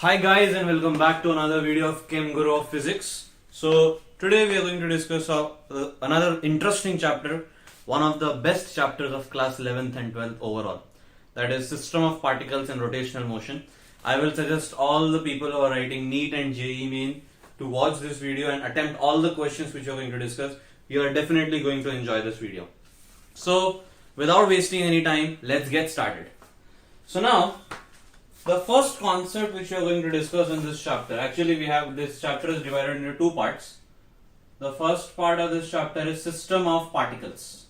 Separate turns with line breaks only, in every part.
Hi guys and welcome back to another video of Chem Guru of Physics. So today we are going to discuss another interesting chapter, one of the best chapters of class 11th and 12th overall. That is System of Particles and Rotational Motion. I will suggest all the people who are writing NEET and JEE Main to watch this video and attempt all the questions which we are going to discuss. You are definitely going to enjoy this video. So without wasting any time, let's get started. So now, the first concept which we are going to discuss in this chapter, actually we have this chapter is divided into two parts. The first part of this chapter is System of Particles.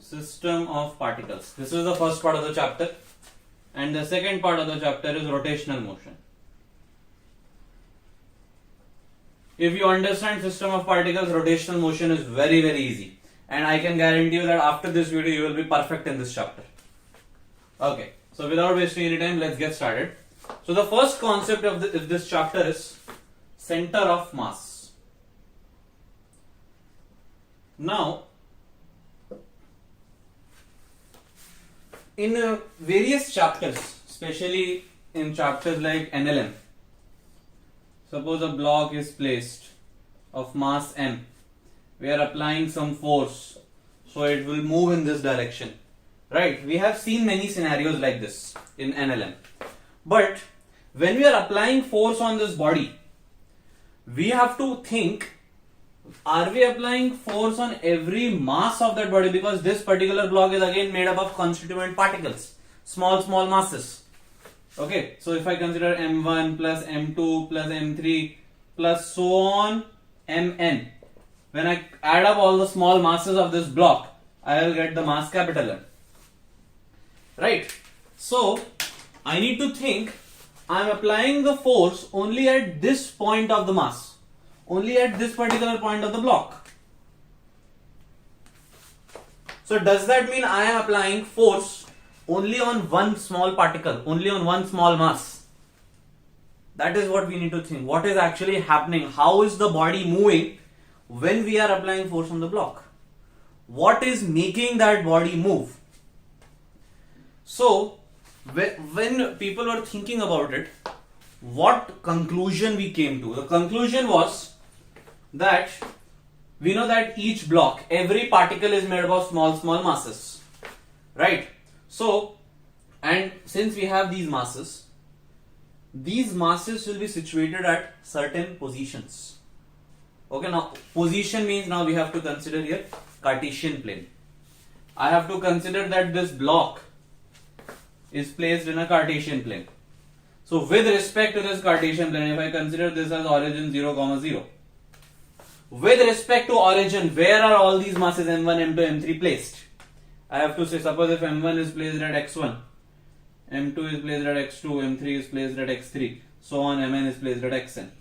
System of Particles. This is the first part of the chapter. And the second part of the chapter is Rotational Motion. If you understand System of Particles, Rotational Motion is very easy. And I can guarantee you that after this video you will be perfect in this chapter. Okay. So without wasting any time, let's get started. So the first concept of this chapter is center of mass. Now, in various chapters, especially in chapters like NLM, suppose a block is placed of mass m. We are applying some force, so it will move in this direction. Right, we have seen many scenarios like this in NLM. But when we are applying force on this body, we have to think, are we applying force on every mass of that body? Because this particular block is again made up of constituent particles, small masses. Okay, so if I consider M1 plus M2 plus M3 plus so on Mn, when I add up all the small masses of this block, I will get the mass capital M. Right, so I need to think I am applying the force only at this point of the mass, only at this particular point of the block. So does that mean I am applying force only on one small particle, only on one small mass? That is what we need to think. What is actually happening? How is the body moving when we are applying force on the block? What is making that body move? So, when people were thinking about it, what conclusion we came to? The conclusion was that we know that each block, every particle is made up of small masses, right? So, and since we have these masses will be situated at certain positions. Okay, now position means now we have to consider here Cartesian plane. I have to consider that this block is placed in a Cartesian plane. So with respect to this Cartesian plane, if I consider this as origin 0, 0, with respect to origin, where are all these masses M1, M2, M3 placed? I have to say, suppose if M1 is placed at x1, M2 is placed at x2, M3 is placed at x3, so on Mn is placed at xn.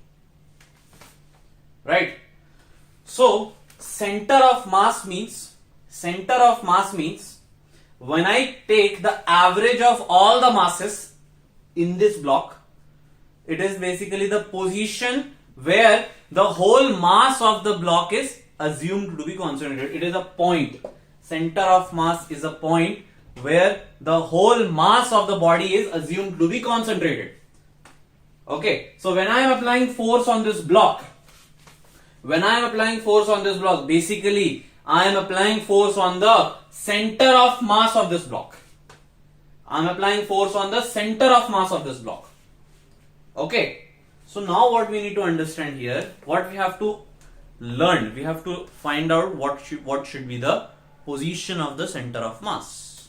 Right? So center of mass means when I take the average of all the masses in this block, it is basically the position where the whole mass of the block is assumed to be concentrated. It is a point. Center of mass is a point where the whole mass of the body is assumed to be concentrated. Okay, so when I am applying force on this block, basically I am applying force on the center of mass of this block. Okay. So now what we need to understand here, what we have to learn, we have to find out what should be the position of the center of mass.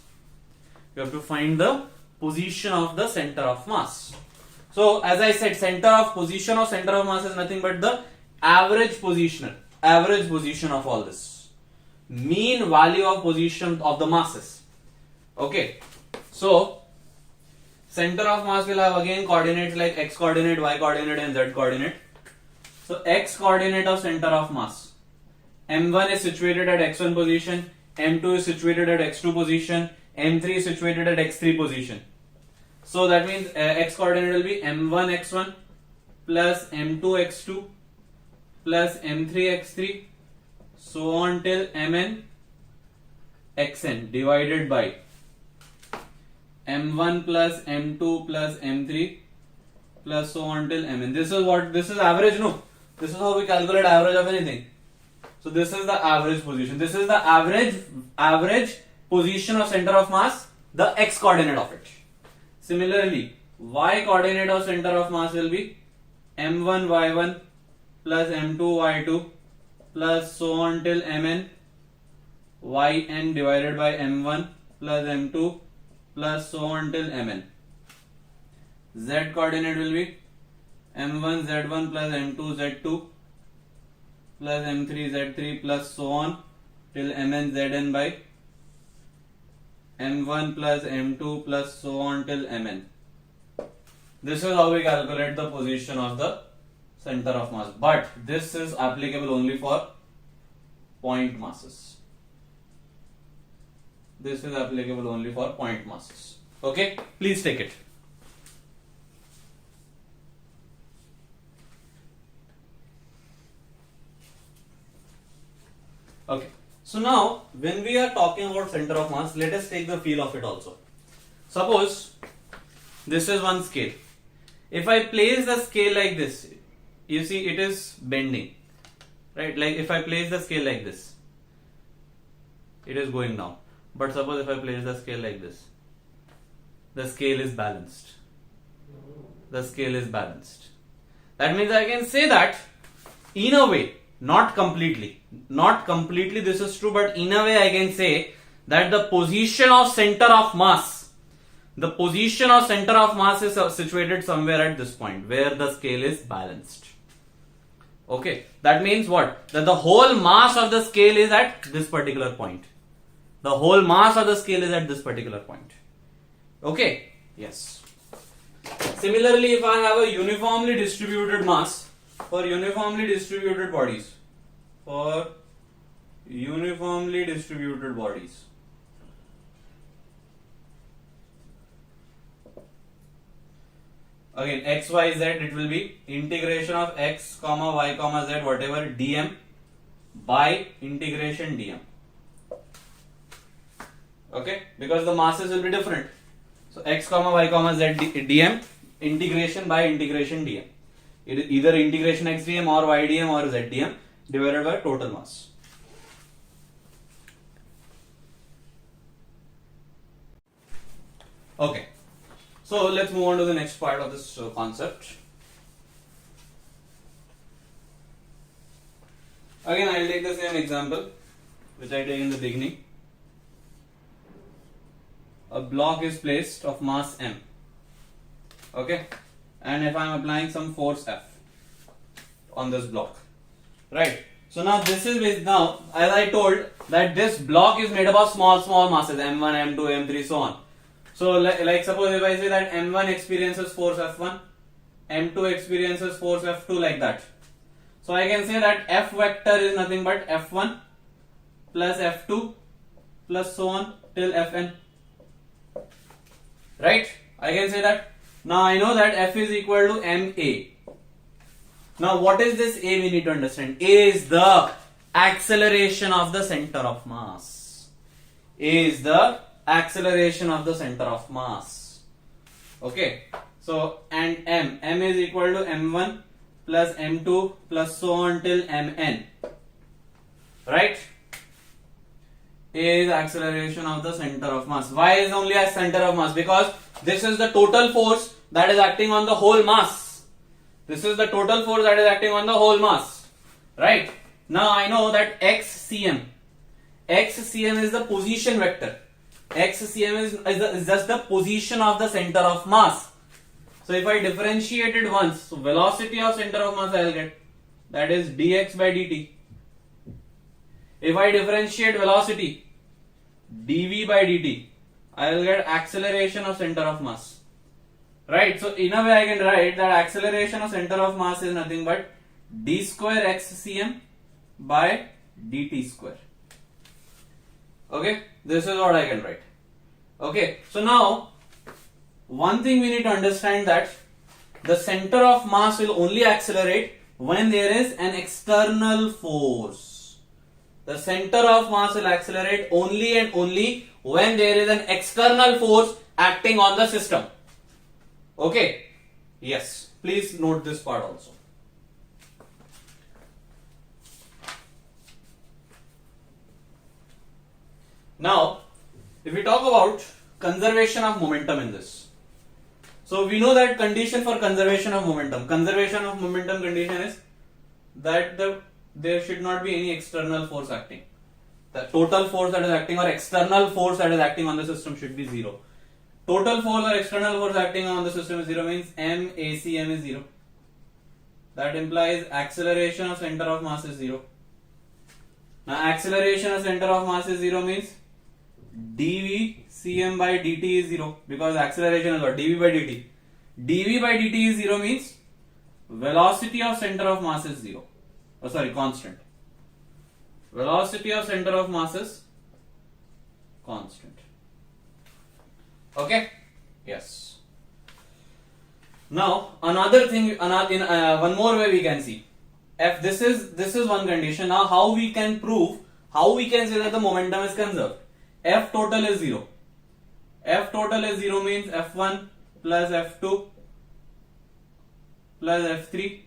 We have to find the position of the center of mass. So as I said, position of center of mass is nothing but the average position of all this. Mean value of position of the masses. Okay, so center of mass will have again coordinates like x coordinate, y coordinate and z coordinate. So x coordinate of center of mass, M1 is situated at x1 position, M2 is situated at x2 position, M3 is situated at x3 position. So that means x coordinate will be M1 x1 plus M2 x2 plus M3 x3 so on till Mn xn divided by m1 plus m2 plus m3 plus so on till mn. This is average, no? This is how we calculate average of anything. So this is the average position. This is the average position of center of mass, the x coordinate of it. Similarly, y coordinate of center of mass will be m1 y1 plus m2 y2 plus so on till mn yn divided by m1 plus m2 plus so on till mn. Z coordinate will be m1 z1 plus m2 z2 plus m3 z3 plus so on till mn zn by m1 plus m2 plus so on till mn. This is how we calculate the position of the center of mass, but this is applicable only for point masses. This is applicable only for point masses. Okay, please take it. Okay, so now when we are talking about center of mass, let us take the feel of it also. Suppose this is one scale. If I place the scale like this, you see it is bending, right? Like if I place the scale like this, it is going down. But suppose if I place the scale like this, the scale is balanced. The scale is balanced. That means I can say that in a way, not completely, this is true, but in a way I can say that the position of center of mass is situated somewhere at this point where the scale is balanced. Okay, that means what? That the whole mass of the scale is at this particular point. The whole mass of the scale is at this particular point. Okay, yes. Similarly, if I have a uniformly distributed mass for uniformly distributed bodies, again x, y, z, it will be integration of x, comma, y, comma, z, whatever, dm by integration dm. Okay, because the masses will be different. So x, comma, y, comma, z, dm, integration by integration dm. It is either integration x dm or y dm or z dm divided by total mass. Okay, so let's move on to the next part of this concept. Again, I will take the same example which I take in the beginning. A block is placed of mass m. Okay, and if I am applying some force F on this block, right? So now this is now, as I told, that this block is made up of small masses m1, m2, m3, so on. So like suppose if I say that m1 experiences force F1, m2 experiences force F2, like that. So I can say that F vector is nothing but F1 plus F2 plus so on till Fn. Right? I can say that. Now I know that F is equal to ma. Now what is this a we need to understand? A is the acceleration of the center of mass. A is the acceleration of the center of mass. Okay. So and m is equal to m1 plus m2 plus so on till mn. Right? A is acceleration of the center of mass. Why is only a center of mass? Because this is the total force that is acting on the whole mass. This is the total force that is acting on the whole mass. Right? Now I know that xcm. xcm is the position vector. xcm is just the position of the center of mass. So if I differentiate it once, so velocity of center of mass I will get, that is dx by dt. If I differentiate velocity dv by dt, I will get acceleration of center of mass. Right? So in a way I can write that acceleration of center of mass is nothing but d square xcm by dt square. Okay? This is what I can write. Okay? So now one thing we need to understand that the center of mass will only accelerate when there is an external force. The center of mass will accelerate only and only when there is an external force acting on the system. Okay. Yes, please note this part also. Now, if we talk about conservation of momentum in this, so we know that condition for conservation of momentum condition is that there should not be any external force acting. The total force that is acting or external force that is acting on the system should be zero. Total force or external force acting on the system is zero means m ACM is zero. That implies acceleration of center of mass is zero. Now acceleration of center of mass is zero means dv cm by dt is zero, because acceleration is what? dv by dt. dv by dt is zero means velocity of center of mass is zero. Constant. Velocity of center of mass is constant. Okay? Yes. Now another thing, one more way we can see. If this is one condition. Now how we can say that the momentum is conserved? F total is zero. F total is zero means F1 plus F2 plus F3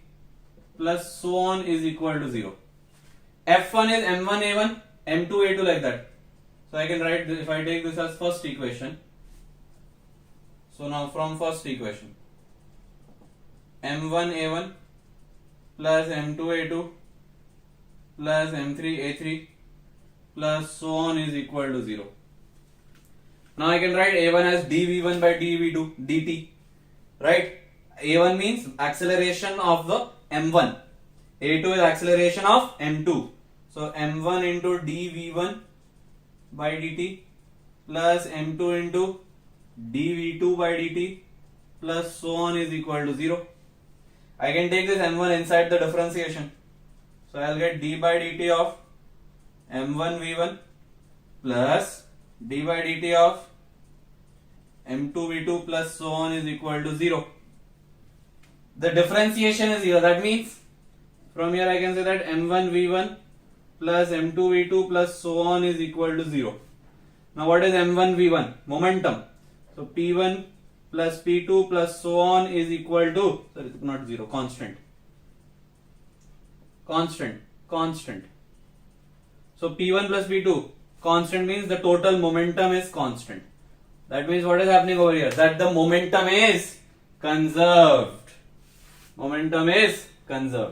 plus so on is equal to zero. F1 is M1 A1, M2 A2 like that. So I can write this, if I take this as first equation. So now from first equation, M1 A1 plus M2 A2 plus M3 A3 plus so on is equal to 0. Now I can write A1 as dV1 by dV2 dt. Right? A1 means acceleration of the M1. A2 is acceleration of M2. So M1 into dV1 by dt plus M2 into dV2 by dt plus so on is equal to 0. I can take this M1 inside the differentiation. So I'll get d by dt of M1 V1 plus d by dt of M2 V2 plus so on is equal to 0. The differentiation is 0. That means from here I can say that M1 V1 plus M2 V2 plus so on is equal to 0. Now what is M1 V1? Momentum. So P1 plus P2 plus so on is equal to, sorry, not 0, constant. So P1 plus P2, constant means the total momentum is constant. That means what is happening over here? That the momentum is conserved.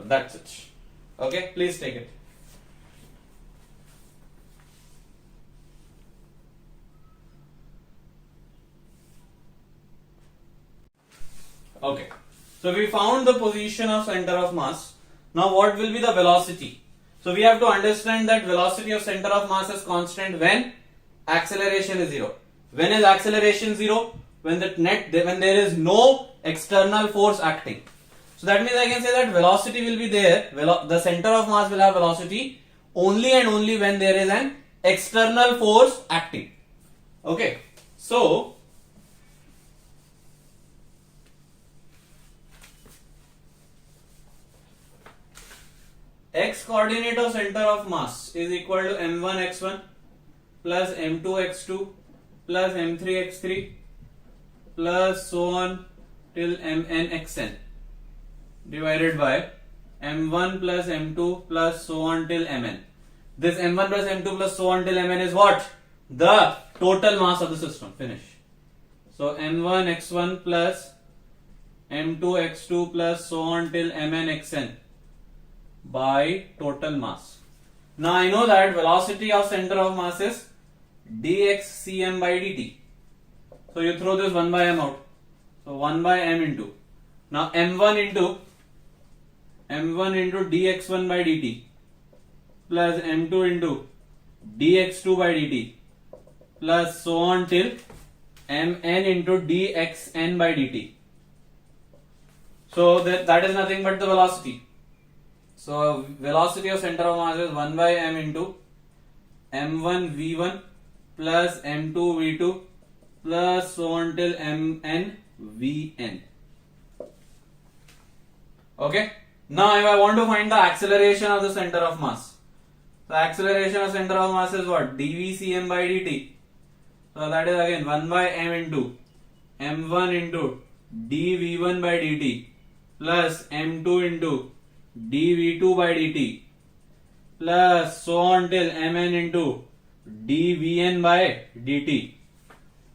That's it. Okay, please take it. Okay, so we found the position of center of mass. Now what will be the velocity? So we have to understand that velocity of center of mass is constant when acceleration is 0. When is acceleration 0? When there is no external force acting. So that means I can say that velocity will be there. The center of mass will have velocity only and only when there is an external force acting. Okay, so x coordinate of center of mass is equal to m1 x1 plus m2 x2 plus m3 x3 plus so on till mn xn divided by m1 plus m2 plus so on till mn. This m1 plus m2 plus so on till mn is what? The total mass of the system. Finish. So m1 x1 plus m2 x2 plus so on till mn xn by total mass. Now I know that velocity of center of mass is dx cm by dt. So you throw this 1 by m out. So 1 by m into. Now m1 into dx1 by dt plus m2 into dx2 by dt plus so on till mn into dxn by dt. So that is nothing but the velocity. So velocity of center of mass is 1 by m into m1 v1 plus m2 v2 plus so on till mn vn. Okay. Now if I want to find the acceleration of the center of mass, the acceleration of center of mass is what? dv cm by dt. So that is again 1 by m into m1 into dv1 by dt plus m2 into dv2 by dt plus so on till mn into dvn by dt.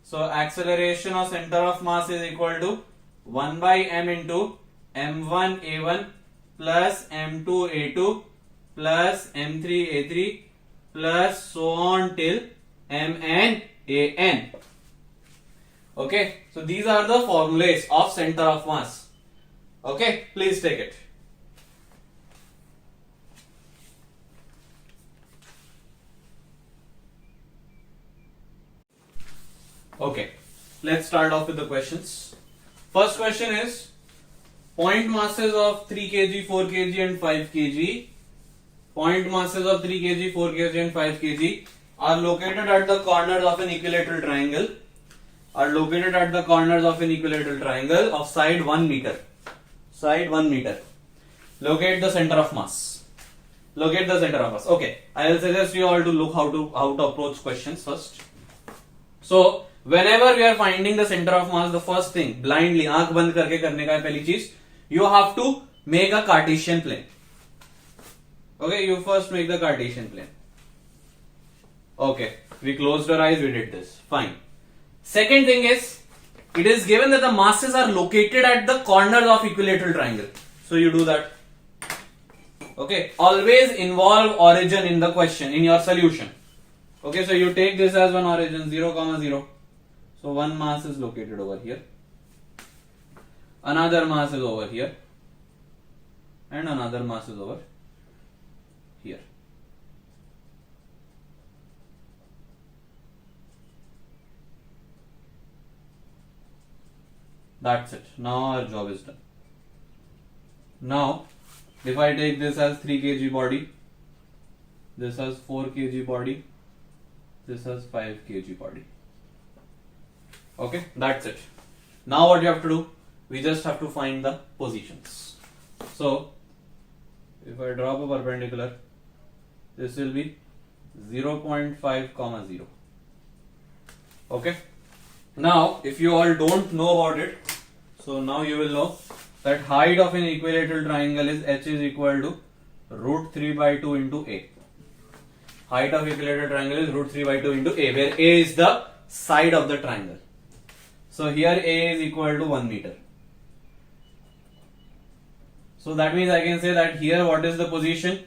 So acceleration of center of mass is equal to 1 by m into m1 a1 plus m2 a2 plus m3 a3 plus so on till mn an. Okay, so these are the formulas of center of mass. Okay, please take it. Okay, let's start off with the questions. First question is, point masses of 3 kg, 4 kg and 5 kg. Point masses of 3 kg, 4 kg and 5 kg are located at the corners of an equilateral triangle. Are located at the corners of an equilateral triangle of side 1 meter. Side 1 meter. Locate the center of mass. Locate the center of mass. Okay, I will suggest you all to look how to approach questions first. So whenever we are finding the center of mass, the first thing, blindly आंख बंद करके करने का है पहली चीज, you have to make a Cartesian plane. Okay, you first make the Cartesian plane. Okay, we closed our eyes, we did this. Fine. Second thing is, it is given that the masses are located at the corners of equilateral triangle. So you do that. Okay, always involve origin in the question, in your solution. Okay, so you take this as one origin, 0, 0. So one mass is located over here. Another mass is over here. And another mass is over here. That's it. Now our job is done. Now, if I take this as 3 kg body, this as 4 kg body, this as 5 kg body. Okay, that's it. Now what you have to do? We just have to find the positions. So, if I drop a perpendicular, this will be 0.5, 0. Okay. Now, if you all don't know about it, so now you will know that height of an equilateral triangle is h is equal to root 3 by 2 into a. Height of equilateral triangle is root 3 by 2 into a, where a is the side of the triangle. So here a is equal to 1 meter. So that means I can say that here what is the position?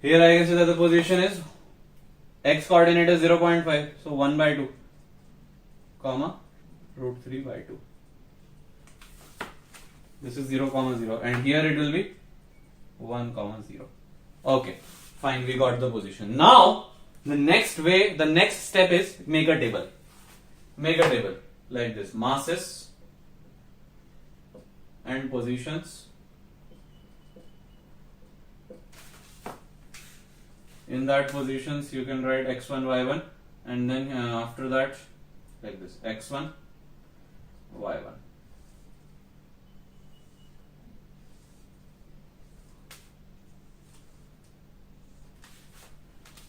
Here I can say that the position is x coordinate is 0.5, so 1 by 2, comma, root 3 by 2. This is 0, 0, and here it will be 1, 0. Okay, fine, we got the position. Now, the next step is make a table. Make a table like this, masses and positions. In that positions you can write x1, y1, and then after that like this, x1, y1.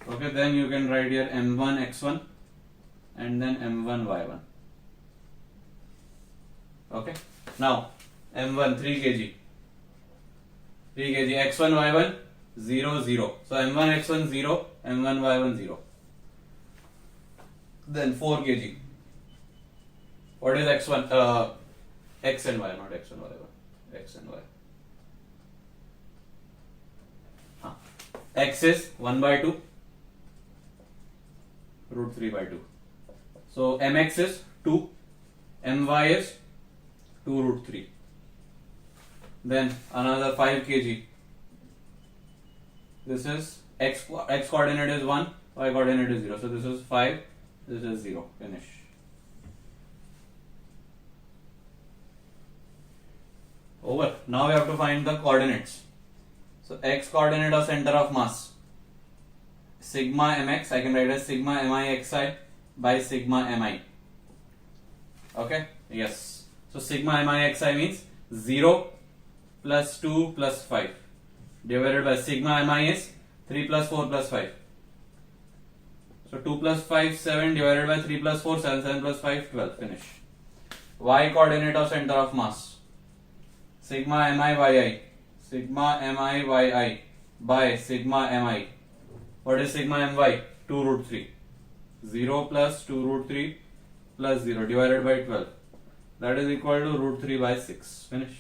Okay, then you can write here m1 x1 and then m1 y1. Okay, now m1 3 kg, x1 y1 0, 0. So m1 x1 0, m1 y1 0. Then 4 kg. What is x1? X and y, not x1 y1. X and y. X is 1 by 2, root 3 by 2. So mx is 2, my is 2 root 3. Then another 5 kg. This is x coordinate is 1, y coordinate is 0. So this is 5, this is 0. Finish. Over. Now we have to find the coordinates. So x coordinate of center of mass, sigma mx, I can write as sigma mixi by sigma mi. Okay? Yes. So sigma mixi means 0 plus 2 plus 5 divided by sigma mi is 3 plus 4 plus 5. So 2 plus 5, 7 divided by 3 plus 4, 7, 7 plus 5, 12. Finish. y coordinate of center of mass, sigma mi yi by sigma mi. What is sigma my? 2 root 3. 0 plus 2 root 3 plus 0 divided by 12. That is equal to root 3 by 6. Finish.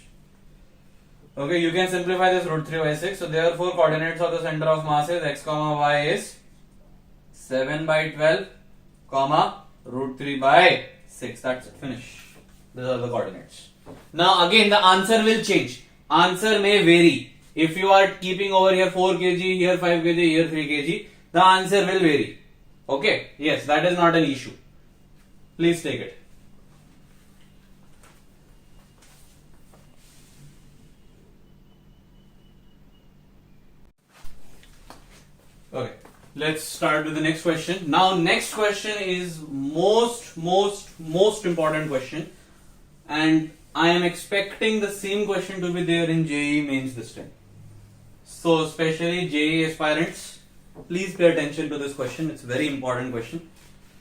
Okay, you can simplify this root 3 by 6. So therefore coordinates of the center of mass is x comma y is 7 by 12 comma root 3 by 6. That's it. Finish. These are the coordinates. Now again the answer will change. Answer may vary. If you are keeping over here 4 kg, here 5 kg, here 3 kg, the answer will vary. Okay? Yes, that is not an issue. Please take it. Okay, let's start with the next question. Now, next question is most important question, and I am expecting the same question to be there in JEE mains this time. So, especially JEE aspirants, please pay attention to this question. It's a very important question.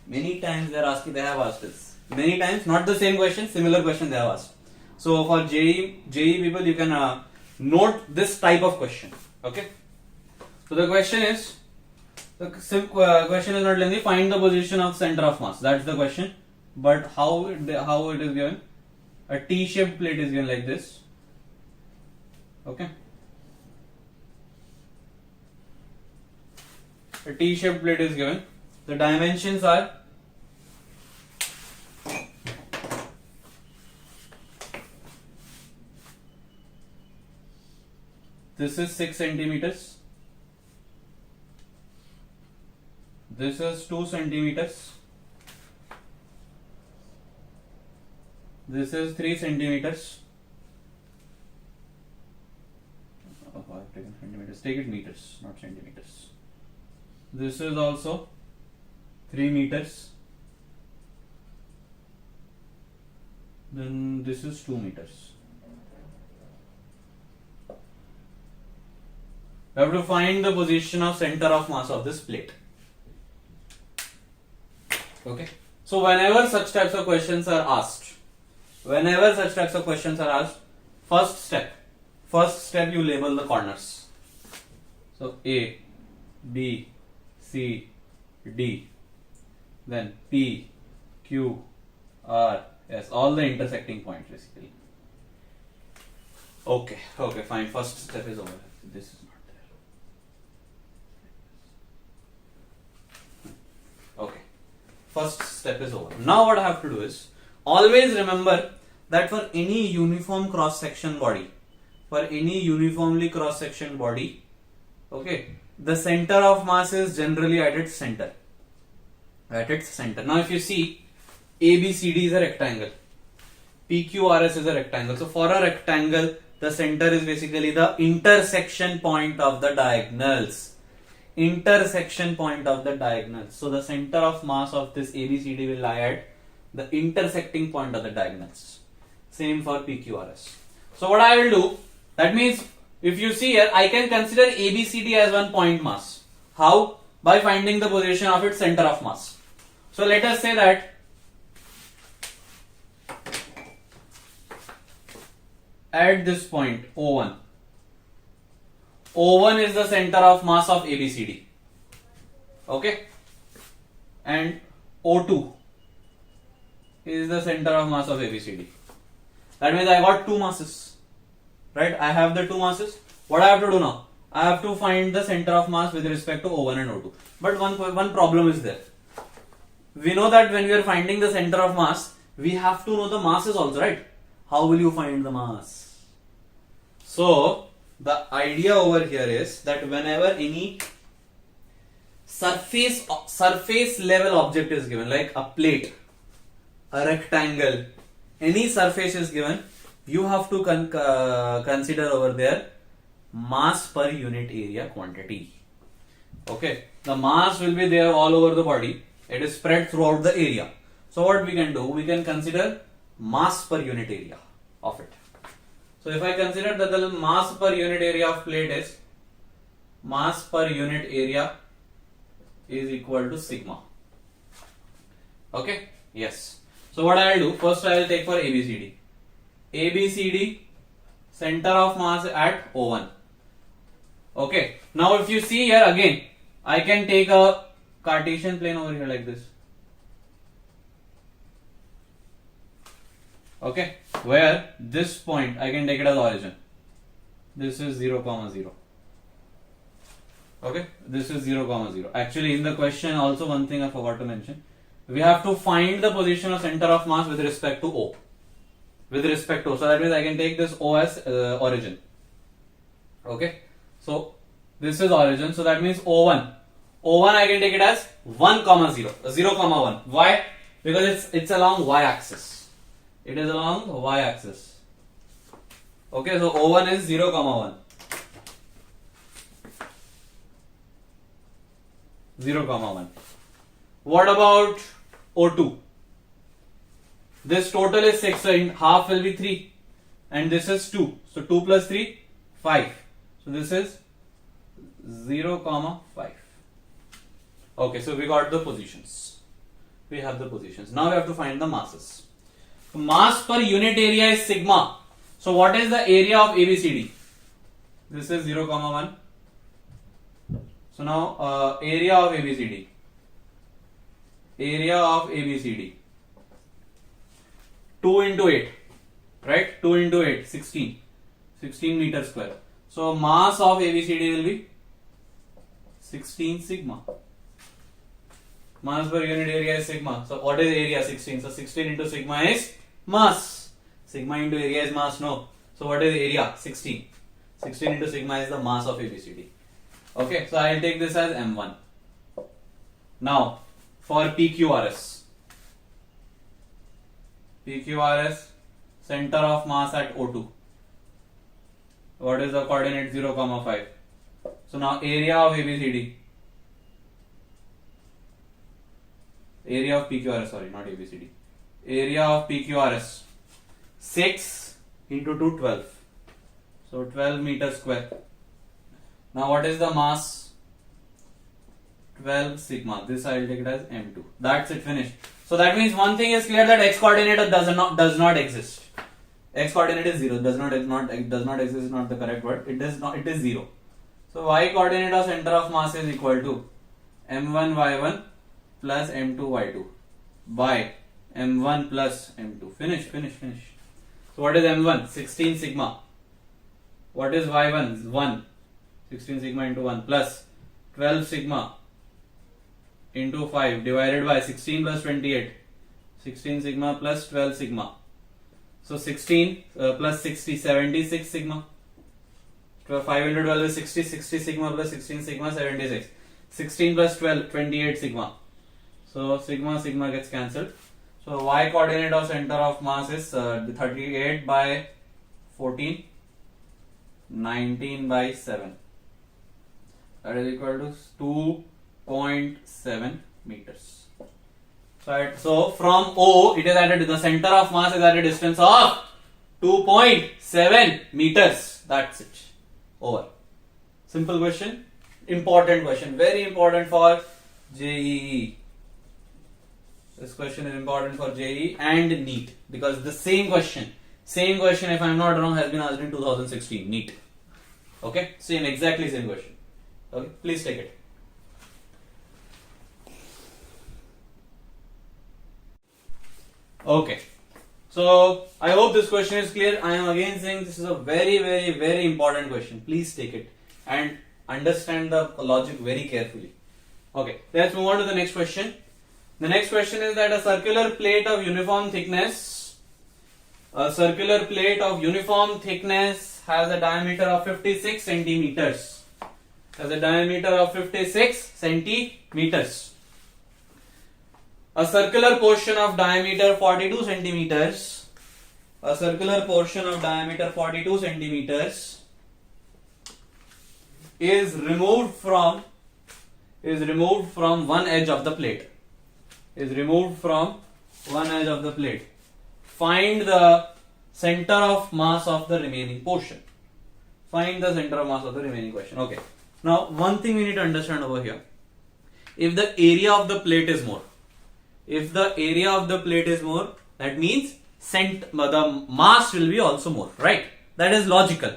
Many times they have asked this. Many times, not the same question, similar question they have asked. So, for JEE people, you can note this type of question. Okay. So, the question is. The question is not lengthy. Find the position of center of mass. That's the question. But how it is given? A T-shaped plate is given like this. Okay. A T-shaped plate is given. The dimensions are this is 6 centimeters. This is 2 centimeters. This is 3 centimeters. Oh, I've taken centimeters. Take it meters, not centimeters. This is also 3 meters. Then this is 2 meters. We have to find the position of center of mass of this plate. Okay. So whenever such types of questions are asked, first step you label the corners. So A, B, C, D, then P, Q, R, S, all the intersecting points basically. Okay, fine. First step is over. This is not there. Okay. First step is over. Now what I have to do is, always remember that for any uniform cross section body, okay, the center of mass is generally at its center. Now if you see, ABCD is a rectangle, PQRS is a rectangle. So for a rectangle, the center is basically the intersection point of the diagonals. So the center of mass of this ABCD will lie at the intersecting point of the diagonals. Same for PQRS. So what I will do, that means if you see here, I can consider ABCD as one point mass. How? By finding the position of its center of mass. So let us say that at this point O1 is the center of mass of ABCD. Okay, and O2 is the center of mass of ABCD. That means I got two masses, right? I have the two masses. What I have to do now? I have to find the center of mass with respect to O1 and O2. But one problem is there. We know that when we are finding the center of mass, we have to know the masses also, right? How will you find the mass? So the idea over here is that whenever any surface level object is given, like a plate, a rectangle, any surface is given, you have to consider over there mass per unit area quantity. Okay, the mass will be there all over the body. It is spread throughout the area. So what we can do, we can consider mass per unit area of it. So if I consider that the mass per unit area of plate is equal to sigma. Okay, yes. So what I'll do, first I will take for ABCD. ABCD, center of mass at O1. Okay. Now if you see here again, I can take a Cartesian plane over here like this. Okay. Where this point I can take it as origin. This is 0, 0. Okay. This is 0, 0. Actually in the question also one thing I forgot to mention. We have to find the position of center of mass with respect to O. With respect to O. So that means I can take this O as origin. Okay. So this is origin. So that means O1. O1 I can take it as 1, 0. 0, 1. Why? Because it's along y-axis. It is along y-axis. Okay. So O1 is 0, 1. 0, 1. What about O2? This total is 6, so half will be 3 and this is 2. So 2 plus 3, 5. So this is 0, 5. Okay, so we got the positions. We have the positions. Now we have to find the masses. So mass per unit area is sigma. So what is the area of ABCD? This is 0, 1. So now area of ABCD. Area of ABCD. 2 into 8. Right? 2 into 8, 16. 16 meters square. So mass of ABCD will be 16 sigma. Mass per unit area is sigma. So what is area? 16. So 16 into sigma is mass. Sigma into area is mass, no. So what is area? 16. 16 into sigma is the mass of ABCD. Okay, so I will take this as M1. Now, for PQRS. PQRS, center of mass at O2. What is the coordinate? 0, 5. So now area of ABCD. Area of PQRS, sorry, not ABCD. Area of PQRS. 6 into 2, 12. So 12 meters square. Now what is the mass? 12 sigma. This I will take it as M2. That's it, finished. So that means one thing is clear, that x coordinate does not exist. X coordinate is 0. Does not exist is not the correct word. It is 0. So y coordinate of center of mass is equal to M1 y1 plus M2 y2 by M1 plus M2. Finish. So what is M1? 16 sigma. What is y1? 1. 16 sigma into 1 plus 12 sigma into 5 divided by 16 plus 28. 16 sigma plus 12 sigma. So 16 plus 60, 76 sigma. 5 into 12 is 60, 60 sigma plus 16 sigma, 76. 16 plus 12, 28 sigma. So sigma gets cancelled. So y coordinate of center of mass is 38 by 14, 19 by 7. That is equal to 2.7 meters. So from O, it is at the center of mass is at a distance of 2.7 meters. That's it. Over. Simple question. Important question. Very important for JEE. This question is important for JEE and NEET, because the same question, if I am not wrong, has been asked in 2016 NEET. Okay, exactly same question. Okay, please take it. Okay, so I hope this question is clear. I am again saying this is a very, very, very important question. Please take it and understand the logic very carefully. Okay, let's move on to the next question. The next question is that a circular plate of uniform thickness has a diameter of 56 centimeters. A circular portion of diameter 42 centimeters. Is removed from one edge of the plate. Find the center of mass of the remaining portion. Okay. Now, one thing we need to understand over here. If the area of the plate is more, That means the mass will be also more, right? That is logical.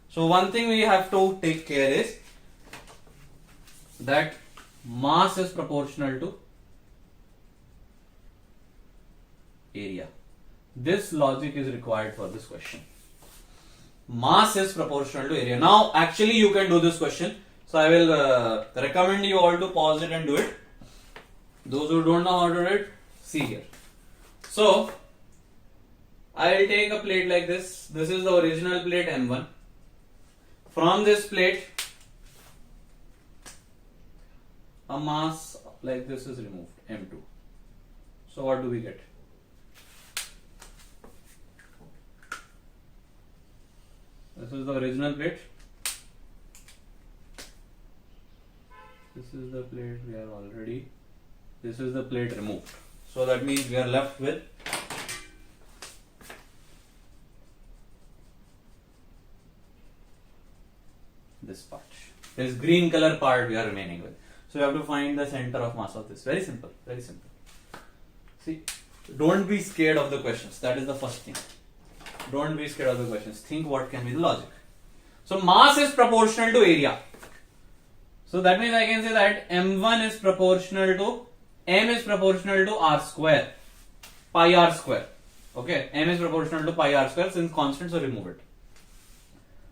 So one thing we have to take care is that mass is proportional to area. This logic is required for this question. Mass is proportional to area. Now actually you can do this question. So I will recommend you all to pause it and do it. Those who don't know how to do it, see here. So I will take a plate like this. This is the original plate M1. From this plate, a mass like this is removed, M2. So what do we get? This is the original plate. This is the plate we are already. This is the plate removed. So that means we are left with this part. This green color part we are remaining with. So you have to find the center of mass of this. Very simple. Very simple. See, don't be scared of the questions. That is the first thing. Don't be scared of the questions. Think what can be the logic. So mass is proportional to area. So that means I can say that M1 is proportional to M is proportional to R square, pi R square. Okay, M is proportional to pi R square since constant, so remove it.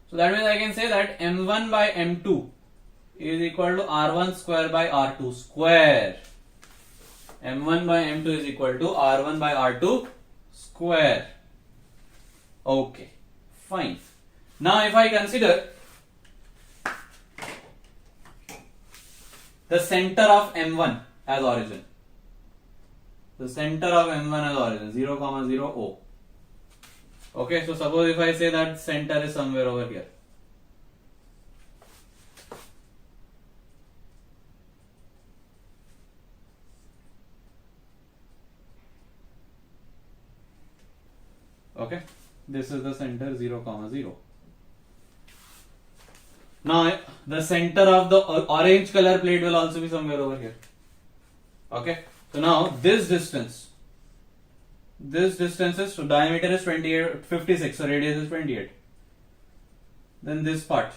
So that means I can say that M1 by M2 is equal to R1 square by R2 square. M1 by M2 is equal to R1 by R2 square. Okay, fine. Now if I consider the center of M1 as origin. The center of M1 as origin, 0, 0, O. Okay, so suppose if I say that center is somewhere over here. Okay, this is the center 0, 0. Now the center of the orange color plate will also be somewhere over here. Okay, so now this distance is, so diameter is 56, so radius is 28. Then this part,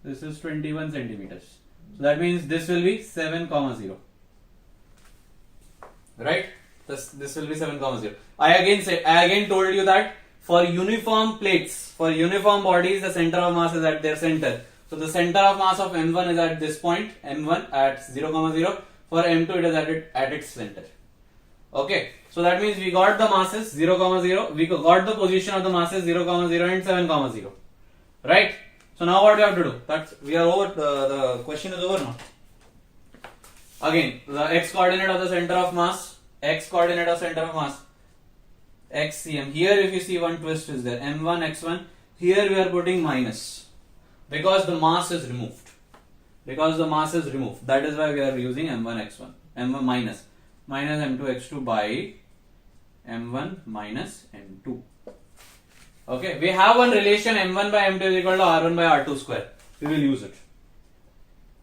this is 21 centimeters. So that means this will be 7, 0. Right? This will be 7, 0. I again told you that for uniform plates, for uniform bodies, the center of mass is at their center. So the center of mass of M1 is at this point, M1 at 0, 0. For M2 it is at its center. Okay, so that means we got the masses 0, 0. We got the position of the masses 0, 0 and 7, 0. Right? So now what we have to do? We are over. The question is over now. Again, the x coordinate of the center of mass, x coordinate of center of mass, xcm. Here if you see one twist is there, m1 x1. Here we are putting minus because the mass is removed. That is why we are using m1 x1, m1 minus m2 x2 by m1 minus m2. Okay, we have one relation m1 by m2 is equal to r1 by r2 square. We will use it.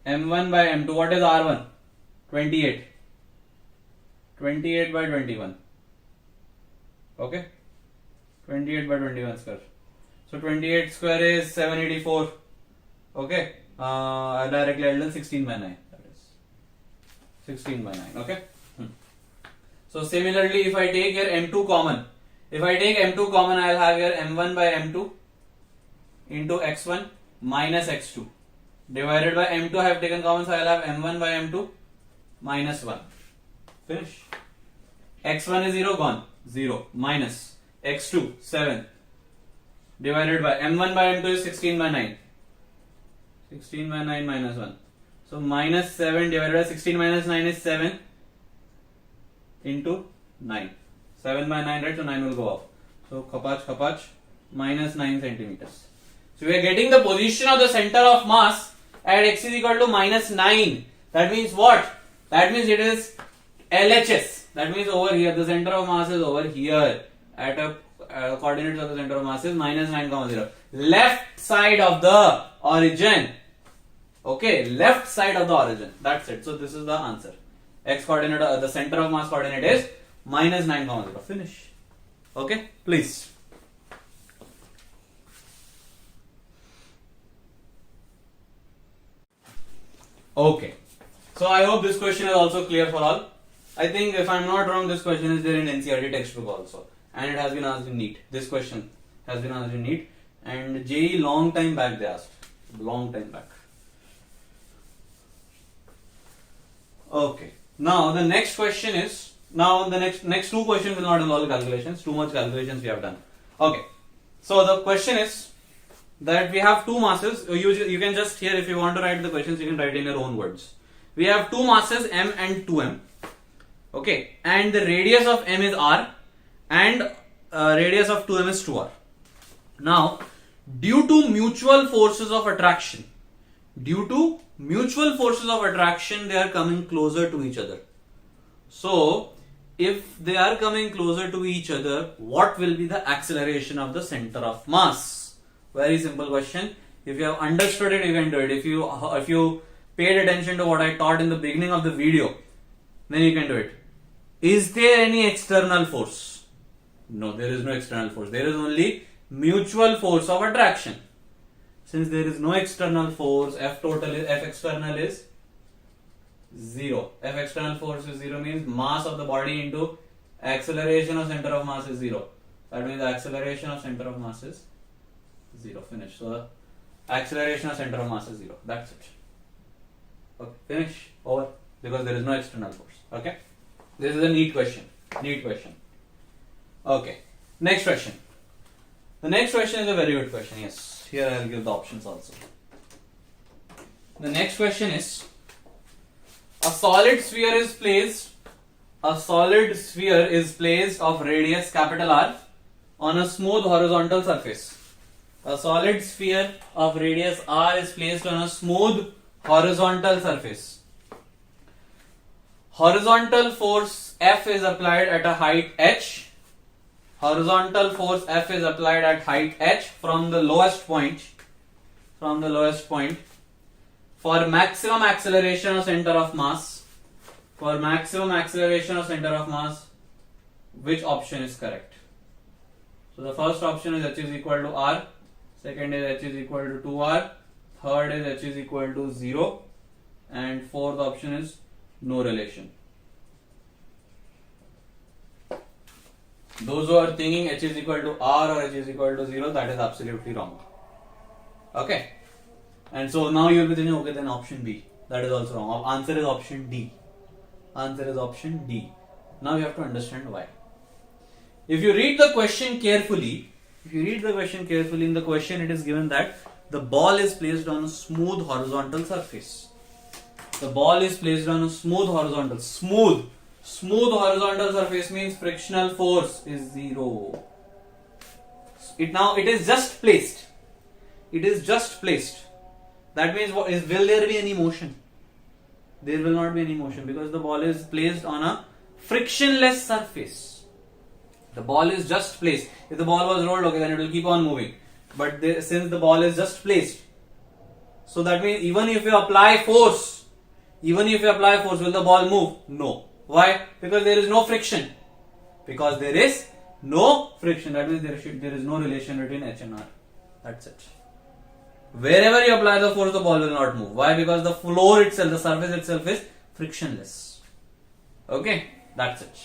m1 by m2. What is r1? 28. 28 by 21. Okay, 28 by 21 square. So 28 square is 784. Okay, directly I'll do 16 by 9. That is 16 by 9. Okay. So similarly, if I take here m2 common, I'll have here m1 by m2 into x1 minus x2 divided by m2 I have taken common, so I'll have m1 by m2 minus 1. Finish. x1 is 0, gone. 0 minus x2 7 divided by m1 by m2 is 16 by 9. 16 by 9 minus 1. So minus 7 divided by 16 minus 9 is 7 into 9. 7 by 9, right? So 9 will go off. So kapach minus 9 centimeters. So we are getting the position of the center of mass at x is equal to minus 9. That means what? That means it is LHS. That means over here, the center of mass is over here at a coordinates of the center of mass is minus 9, 0. Left side of the origin. Okay, left side of the origin. That's it. So this is the answer. X coordinate, the center of mass coordinate is minus 9 comma 0. Finish. Okay, please. Okay, so I hope this question is also clear for all. I think if I'm not wrong, this question is there in NCERT textbook also, and it has been asked in NEET. This question has been asked in NEET, and JEE long time back they asked, long time back. Okay, now the next question is, now the next two questions will not involve calculations, too much calculations we have done. Okay, so the question is that we have two masses. You can just here, if you want to write the questions, you can write in your own words. We have two masses m and 2m. Okay, and the radius of m is r, and radius of 2m is 2r. Now, due to mutual forces of attraction, they are coming closer to each other. So, if they are coming closer to each other, what will be the acceleration of the center of mass? Very simple question. If you have understood it, you can do it. If you paid attention to what I taught in the beginning of the video, then you can do it. Is there any external force? No, there is no external force. There is only mutual force of attraction. Since there is no external force, F external is 0. F external force is 0 means mass of the body into acceleration of center of mass is 0. That means the acceleration of center of mass is 0. Finish. So the acceleration of center of mass is 0. That's it. Okay. Finish. Over. Because there is no external force. Okay. This is a neat question. Okay. Next question. The next question is a very good question. Yes. Here I will give the options also. The next question is, a solid sphere is placed of radius capital R on a smooth horizontal surface. A solid sphere of radius R is placed on a smooth horizontal surface. Horizontal force F is applied at a height h. Horizontal force F is applied at height h from the lowest point. For maximum acceleration of center of mass. Which option is correct? So the first option is h is equal to r. Second is h is equal to 2r. Third is h is equal to 0. And fourth option is no relation. Those who are thinking h is equal to r or h is equal to 0, that is absolutely wrong. Okay. And so now you will be thinking, okay, then option B. That is also wrong. Answer is option D. Now you have to understand why. If you read the question carefully, in the question it is given that the ball is placed on a smooth horizontal surface. Smooth horizontal surface means frictional force is 0. It is just placed. That means will there be any motion? There will not be any motion because the ball is placed on a frictionless surface. The ball is just placed. If the ball was rolled, okay, then it will keep on moving. But since the ball is just placed, so that means even if you apply force, will the ball move? No. Why? Because there is no friction. That means there is no relation between H and R. That's it. Wherever you apply the force, the ball will not move. Why? Because the floor itself, the surface itself is frictionless. Okay, that's it.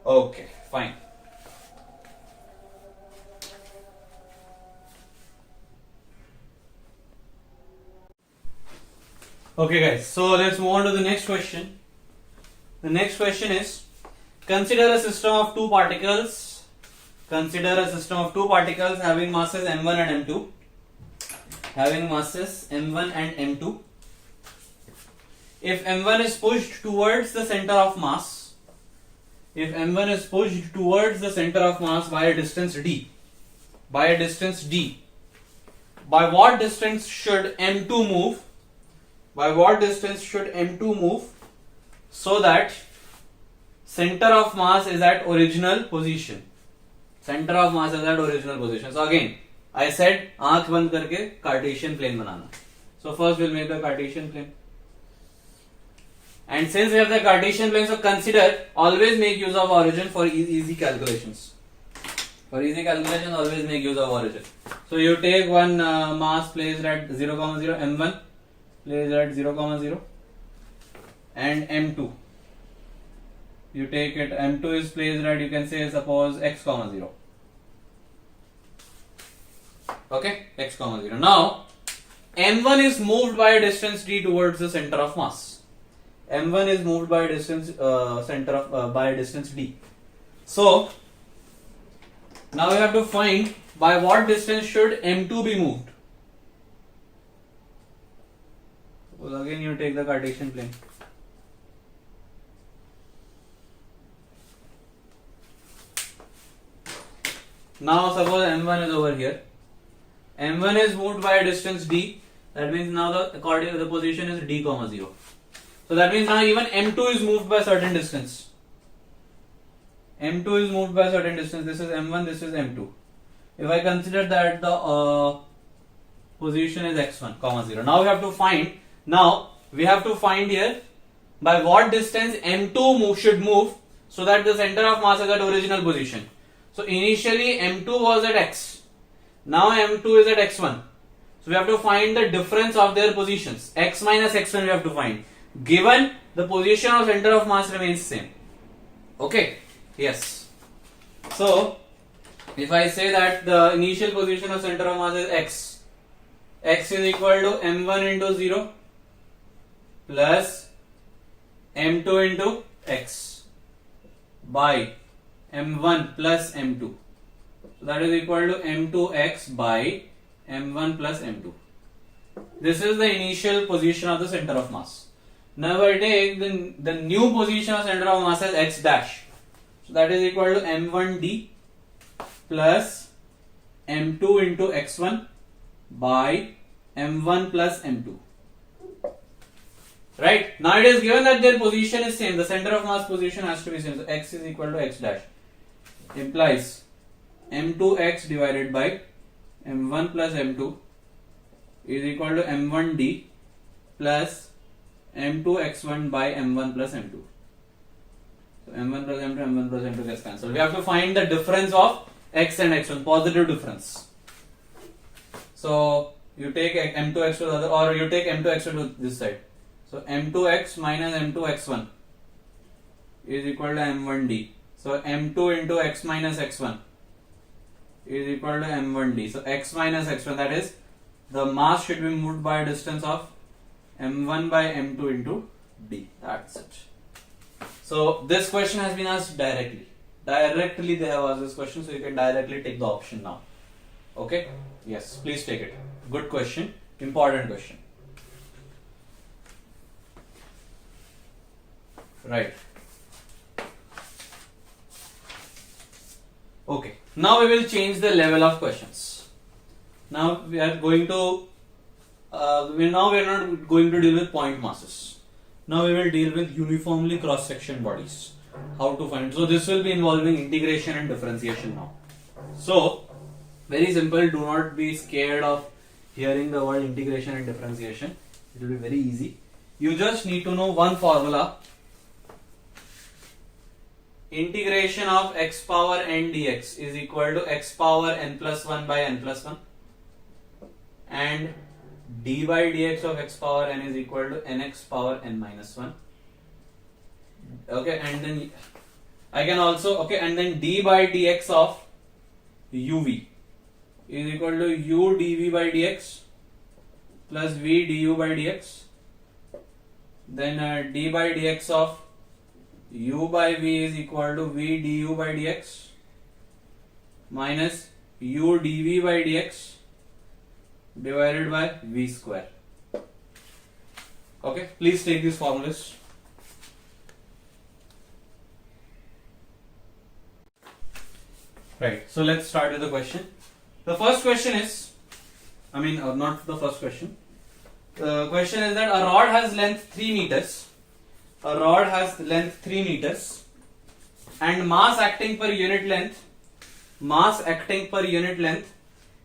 Okay, fine. Okay guys, so let's move on to the next question. The next question is, consider a system of two particles having masses m1 and m2. If m1 is pushed towards the center of mass, by a distance d, by what distance should m2 move? So that center of mass is at original position. So again, I said आंख बंद करके Cartesian plane banana. So first we'll make the Cartesian plane. And since we have the Cartesian plane, so consider, always make use of origin for easy calculations. For easy calculation, always make use of origin. So you take one mass placed at 0, 0, m1 placed at 0, 0, and m2. You take it, m2 is placed at, you can say, suppose x, 0. Okay, x, 0. Now, m1 is moved by a distance d towards the center of mass. M1 is moved by a distance by a distance d. So now we have to find by what distance should m2 be moved. Suppose again you take the Cartesian plane. Now suppose m1 is over here. M1 is moved by a distance d. That means now the position is d, 0. So that means now even m2 is moved by a certain distance. M2 is moved by a certain distance. This is m1, this is m2. If I consider that the position is x1, 0. Now we have to find. Now we have to find here by what distance m2 should move so that the center of mass is at original position. So initially m2 was at x. Now m2 is at x1. So we have to find the difference of their positions. X minus x1 we have to find. Given the position of center of mass remains same. Okay. Yes. So if I say that the initial position of center of mass is x, x is equal to m1 into 0 plus m2 into x by m1 plus m2. So that is equal to m2x by m1 plus m2. This is the initial position of the center of mass. Now I take the new position of center of mass as x dash. So that is equal to m1d plus m2 into x1 by m1 plus m2. Right? Now it is given that their position is same. The center of mass position has to be same. So x is equal to x dash. Implies m2x divided by m1 plus m2 is equal to m1d plus m2x1 by m1 plus m2. So m1 plus m2, m1 plus m2 gets cancelled. We have to find the difference of x and x1, positive difference. So you take m2x to the other, or you take m2x to this side. So m2x minus m2x1 is equal to m1d. So m2 into x minus x1 is equal to m1d. So x minus x1, that is, the mass should be moved by a distance of m1 by m2 into d. That's it. So this question has been asked directly. Directly they have asked this question, so you can directly take the option now. Okay? Yes, please take it. Good question. Important question. Right. Okay. Now we will change the level of questions. Now we are going to we are not going to deal with point masses. Now we will deal with uniformly cross-section bodies. How to find? So this will be involving integration and differentiation now. So very simple. Do not be scared of hearing the word integration and differentiation. It will be very easy. You just need to know one formula. Integration of x power n dx is equal to x power n plus 1 by n plus 1, and d by dx of x power n is equal to nx power n minus 1. Okay, and then I can also, okay, and then d by dx of uv is equal to u dv by dx plus v du by dx. Then d by dx of u by v is equal to v du by dx minus u dv by dx divided by v square. Okay, please take these formulas. Right, so let's start with the question. The first question is, not the first question. The question is that a rod has length 3 meters. A rod has length 3 meters and mass acting per unit length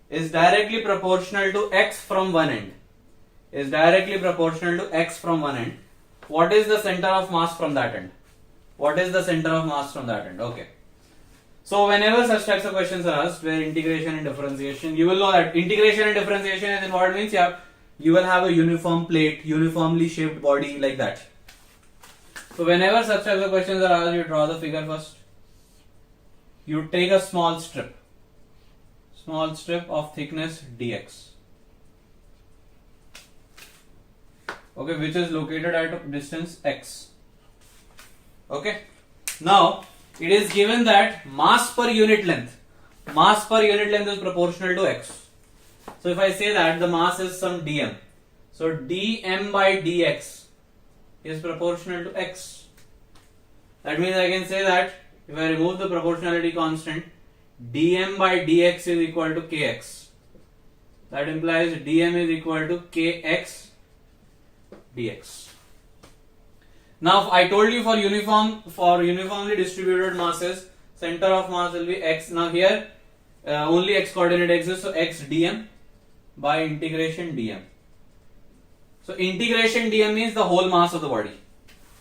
is directly proportional to x from one end. what is the center of mass from that end? What is the center of mass from that end? Okay. So whenever such types of questions are asked, where integration and differentiation, you will know that integration and differentiation is involved means you will have a uniform plate, uniformly shaped body like that. So whenever such types of questions are asked, you draw the figure first. You take a small strip of thickness dx. Okay, which is located at a distance x. Okay. Now it is given that mass per unit length is proportional to x. So if I say that the mass is some dm, so dm by dx is proportional to x. That means I can say that if I remove the proportionality constant, dm by dx is equal to kx. That implies dm is equal to kx dx. Now I told you for uniformly distributed masses, center of mass will be x. Now here only x coordinate exists, so x dm by integration dm. So integration dm means the whole mass of the body,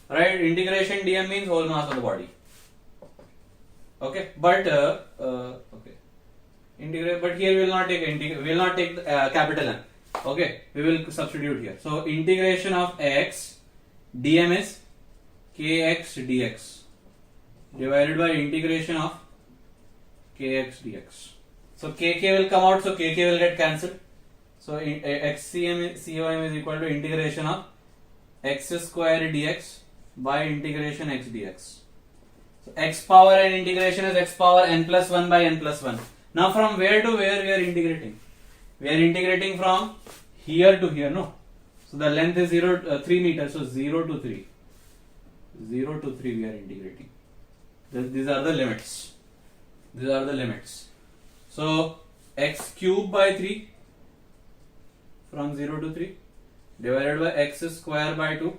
right? Integration dm means whole mass of the body. Okay, but integrate. But here we will not take capital M. Okay, we will substitute here. So integration of x dm is kx dx divided by integration of kx dx. So kk will come out, so kk will get cancelled. So xcm com is equal to integration of x square dx by integration x dx. So x power n integration is x power n plus 1 by n plus 1. Now from where to where we are integrating? We are integrating from here to here, no? So the length is 3 meters, so 0 to 3. 0 to 3 we are integrating. These are the limits. These are the limits. So x cube by 3 from 0 to 3 divided by x square by 2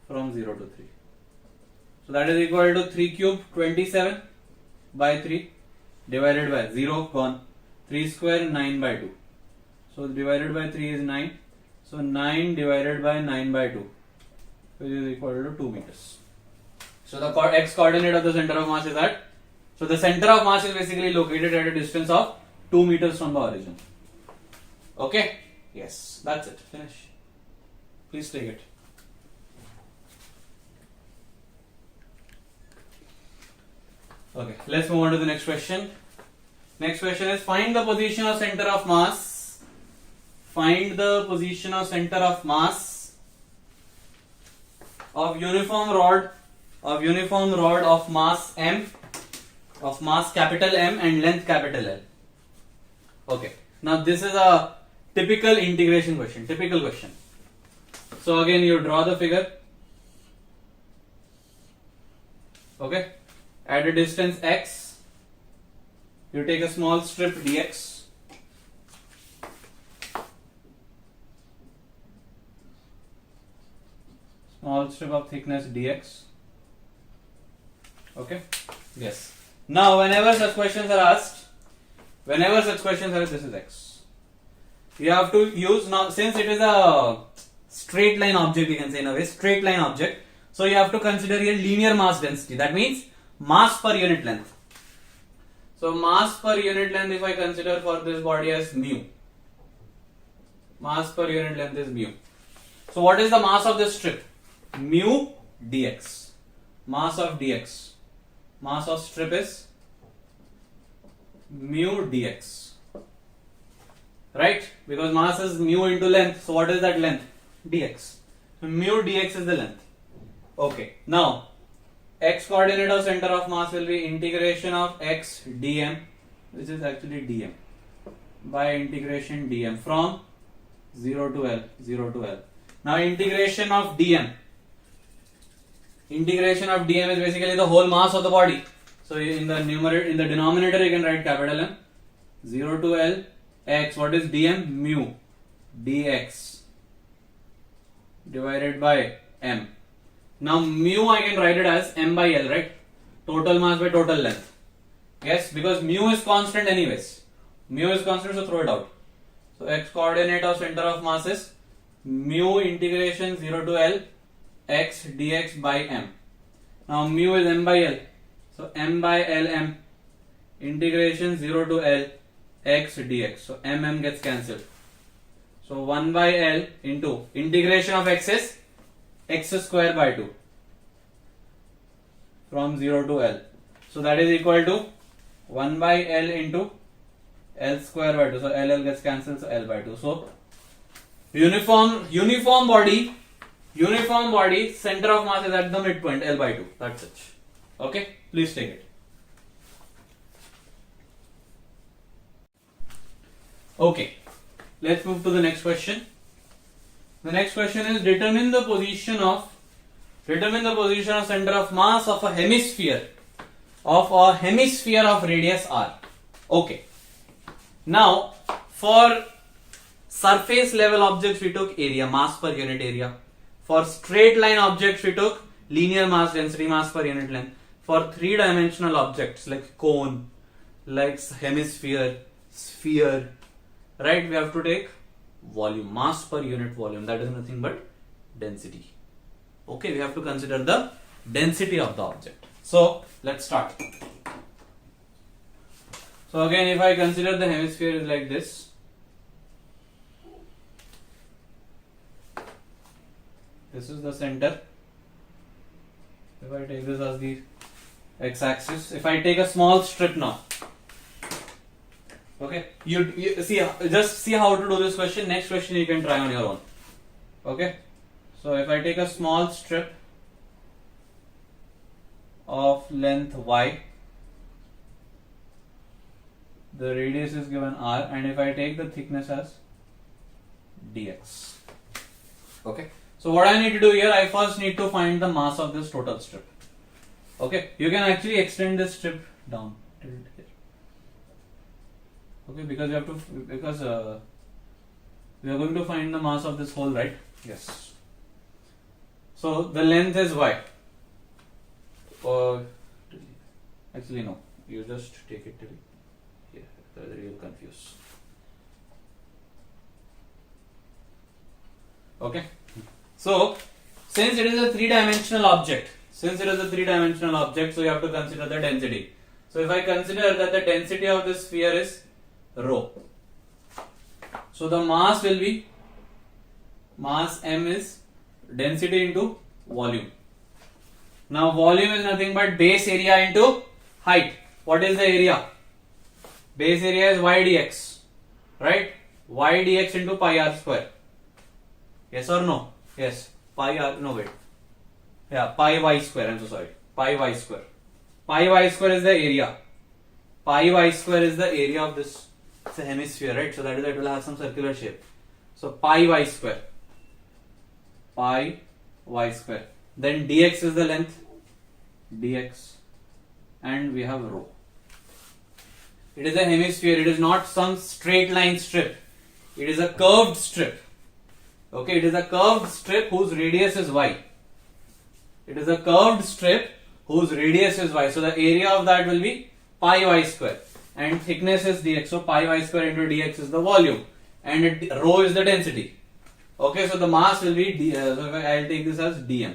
from 0 to 3. So that is equal to 3 cube 27 by 3 divided by 0 gone. 3 square 9 by 2. So divided by 3 is 9. So 9 divided by 9 by 2, which is equal to 2 meters. So the x coordinate of the center of mass is at. So the center of mass is basically located at a distance of 2 meters from the origin. Okay? Yes, that's it. Finish. Please take it. Okay, let's move on to the next question. Next question is find the position of center of mass. Find the position of center of mass of uniform rod of mass M, of mass capital M and length capital L. Okay, now this is a typical integration question, typical question. So again you draw the figure. Okay, at a distance x, you take a small strip dx. Small strip of thickness dx. Okay. Yes. Now, whenever such questions are asked, this is x. You have to use now, since it is a straight line object, you can say in a way, straight line object. So you have to consider here linear mass density. That means mass per unit length. So mass per unit length, if I consider for this body as mu, mass per unit length is mu. So what is the mass of this strip? Mu dx. Mass of dx. Mass of strip is mu dx. Right? Because mass is mu into length. So what is that length? Dx. So mu dx is the length. Okay. Now, x coordinate of center of mass will be integration of x dm, which is actually dm, by integration dm from 0 to L, 0 to L. Now integration of dm. Integration of dm is basically the whole mass of the body. So in the denominator you can write capital M. 0 to L x. What is dm? Mu dx divided by m. Now mu I can write it as m by L, right? Total mass by total length. Yes, because mu is constant anyways. Mu is constant, so throw it out. So x coordinate of center of mass is mu integration 0 to L x dx by m. Now mu is m by l, so m by l m, integration 0 to l x dx. So m gets cancelled. So 1 by l into integration of x is x square by 2 from 0 to l. So that is equal to 1 by l into l square by 2. So l gets cancelled, so l by 2. So uniform body, center of mass is at the midpoint, L by 2. That's it. Okay, please take it. Okay, let's move to the next question. The next question is determine the position of center of mass of a hemisphere of radius r. Okay. Now for surface level objects we took area, mass per unit area. For straight line objects we took linear mass density, mass per unit length. For three-dimensional objects like cone, like hemisphere, sphere, right, we have to take volume, mass per unit volume. That is nothing but density. Okay, we have to consider the density of the object. So let's start. So again, if I consider the hemisphere is like this, this is the center. If I take this as the x-axis, if I take a small strip now, okay, you see, just see how to do this question. Next question you can try on your own. Okay, so if I take a small strip of length y, the radius is given r, and if I take the thickness as dx. Okay, so what I need to do here, I first need to find the mass of this total strip. Okay, you can actually extend this strip down till here. Okay, because we have to, because we are going to find the mass of this whole, right? Yes. So the length is y. Or actually no, you just take it till here. Otherwise you will confuse. Okay. So since it is a three-dimensional object, so you have to consider the density. So if I consider that the density of this sphere is rho, so the mass will be, mass m is density into volume. Now volume is nothing but base area into height. What is the area? Base area is y dx, right? Y dx into pi r square. Yes or no? Yes. Pi r, no wait. Yeah, pi y square, I'm so sorry. Pi y square. Pi y square is the area. Pi y square is the area of this, it's a hemisphere, right? So that is, it will have some circular shape. So pi y square. Pi y square. Then dx is the length. Dx. And we have rho. It is a hemisphere. It is not some straight line strip. It is a curved strip. Okay, it is a curved strip whose radius is y. It is a curved strip whose radius is y. So the area of that will be pi y square. And thickness is dx. So pi y square into dx is the volume. And rho is the density. Okay, so the mass will be so I'll take this as dm.